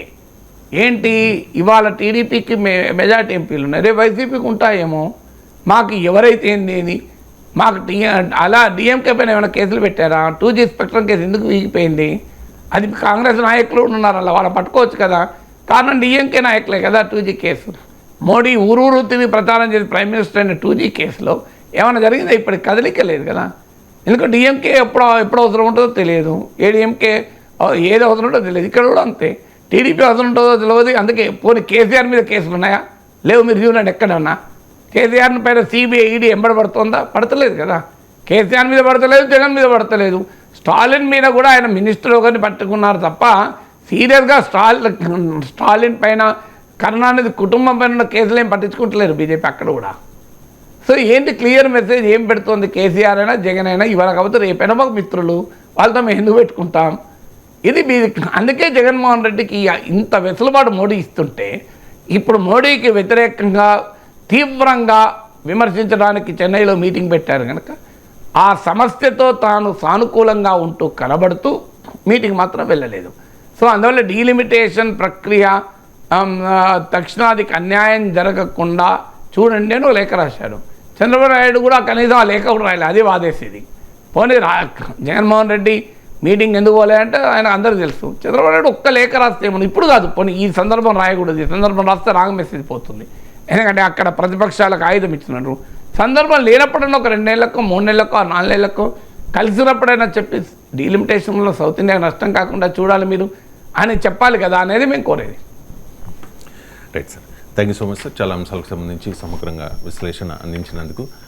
ఏంటి, ఇవాళ టీడీపీకి మెజార్టీ ఎంపీలు ఉన్నాయి, రేపు వైసీపీకి ఉంటాయేమో, మాకు ఎవరైతే ఏంది, మాకు అలా డిఎంకే పైన ఏమైనా కేసులు పెట్టారా? 2G స్పెక్ట్రమ్ కేసు ఎందుకు వీగిపోయింది? అది కాంగ్రెస్ నాయకులు ఉన్నారు, అలా వాళ్ళు పట్టుకోవచ్చు కదా. కారణం డిఎంకే నాయకులే కదా 2G కేసు. మోడీ ఊరూరు తిరిగి ప్రచారం చేసి ప్రైమ్ మినిస్టర్ అయిన 2G కేసులో ఏమైనా జరిగిందా? ఇప్పటికి కదలిక లేదు కదా. ఎందుకంటే డిఎంకే ఎప్పుడు అవసరం ఉంటుందో తెలియదు, ఏడీఎంకే ఏది అవసరం ఉంటుందో తెలియదు. ఇక్కడ కూడా అంతే, టీడీపీ అవసరం ఉంటుందో తెలియదు. అందుకే పోనీ కేసీఆర్ మీద కేసులు ఉన్నాయా? లేవు. మీరు చూడండి ఎక్కడన్నా కేసీఆర్ని పైన సిబిఐ ఈడీ ఎంబడబడుతుందా? పడతలేదు కదా. కేసీఆర్ మీద పడతలేదు, జగన్ మీద పడతలేదు. స్టాలిన్ మీద కూడా ఆయన మినిస్టర్ ఒకరిని పట్టుకున్నారు తప్ప సీరియస్గా స్టాలిన్ పైన కరుణానిధి కుటుంబం పైన కేసులు ఏం పట్టించుకుంటలేరు బీజేపీ అక్కడ కూడా. సో ఏంటి క్లియర్ మెసేజ్ ఏం పెడుతుంది? కేసీఆర్ అయినా జగన్ అయినా ఇవాళ కాకపోతే రేపైనా మాకు మిత్రులు, వాళ్ళతో మేము ఎందుకు పెట్టుకుంటాం? ఇది అందుకే జగన్మోహన్ రెడ్డికి ఇంత వెసులుబాటు మోడీ ఇస్తుంటే ఇప్పుడు మోడీకి వ్యతిరేకంగా తీవ్రంగా విమర్శించడానికి చెన్నైలో మీటింగ్ పెట్టారు కనుక ఆ సమస్యతో తాను సానుకూలంగా ఉంటూ కనబడుతూ మీటింగ్ మాత్రం వెళ్ళలేదు. సో అందువల్ల డీలిమిటేషన్ ప్రక్రియ తక్షణాదికి అన్యాయం జరగకుండా చూడండి అని లేఖ రాశాడు. చంద్రబాబు నాయుడు కూడా కనీసం ఆ లేఖ కూడా రాయాలి, అది వాదేసేది. పోనీ జగన్మోహన్ రెడ్డి మీటింగ్ ఎందుకు పోలేదంటే ఆయన అందరూ తెలుసు. చంద్రబాబు నాయుడు ఒక్క లేఖ రాస్తే ఏమన్నా ఇప్పుడు కాదు, పోనీ ఈ సందర్భం రాయకూడదు, ఈ సందర్భం రాస్తే రాంగ్ మెసేజ్ పోతుంది. ఎందుకంటే అక్కడ ప్రతిపక్షాలకు ఆయుధం ఇచ్చినారు. సందర్భం లేనప్పుడైనా ఒక 2 నెలలకో 3 నెలలకో 4 నెలలకో కలిసినప్పుడైనా చెప్పి డీలిమిటేషన్లో సౌత్ ఇండియా నష్టం కాకుండా చూడాలి మీరు అని చెప్పాలి కదా అనేది మేము కోరేది. Right sir, thank you so much sir. చాలా అంశాలకు సంబంధించి సమగ్రంగా విశ్లేషణ అందించినందుకు.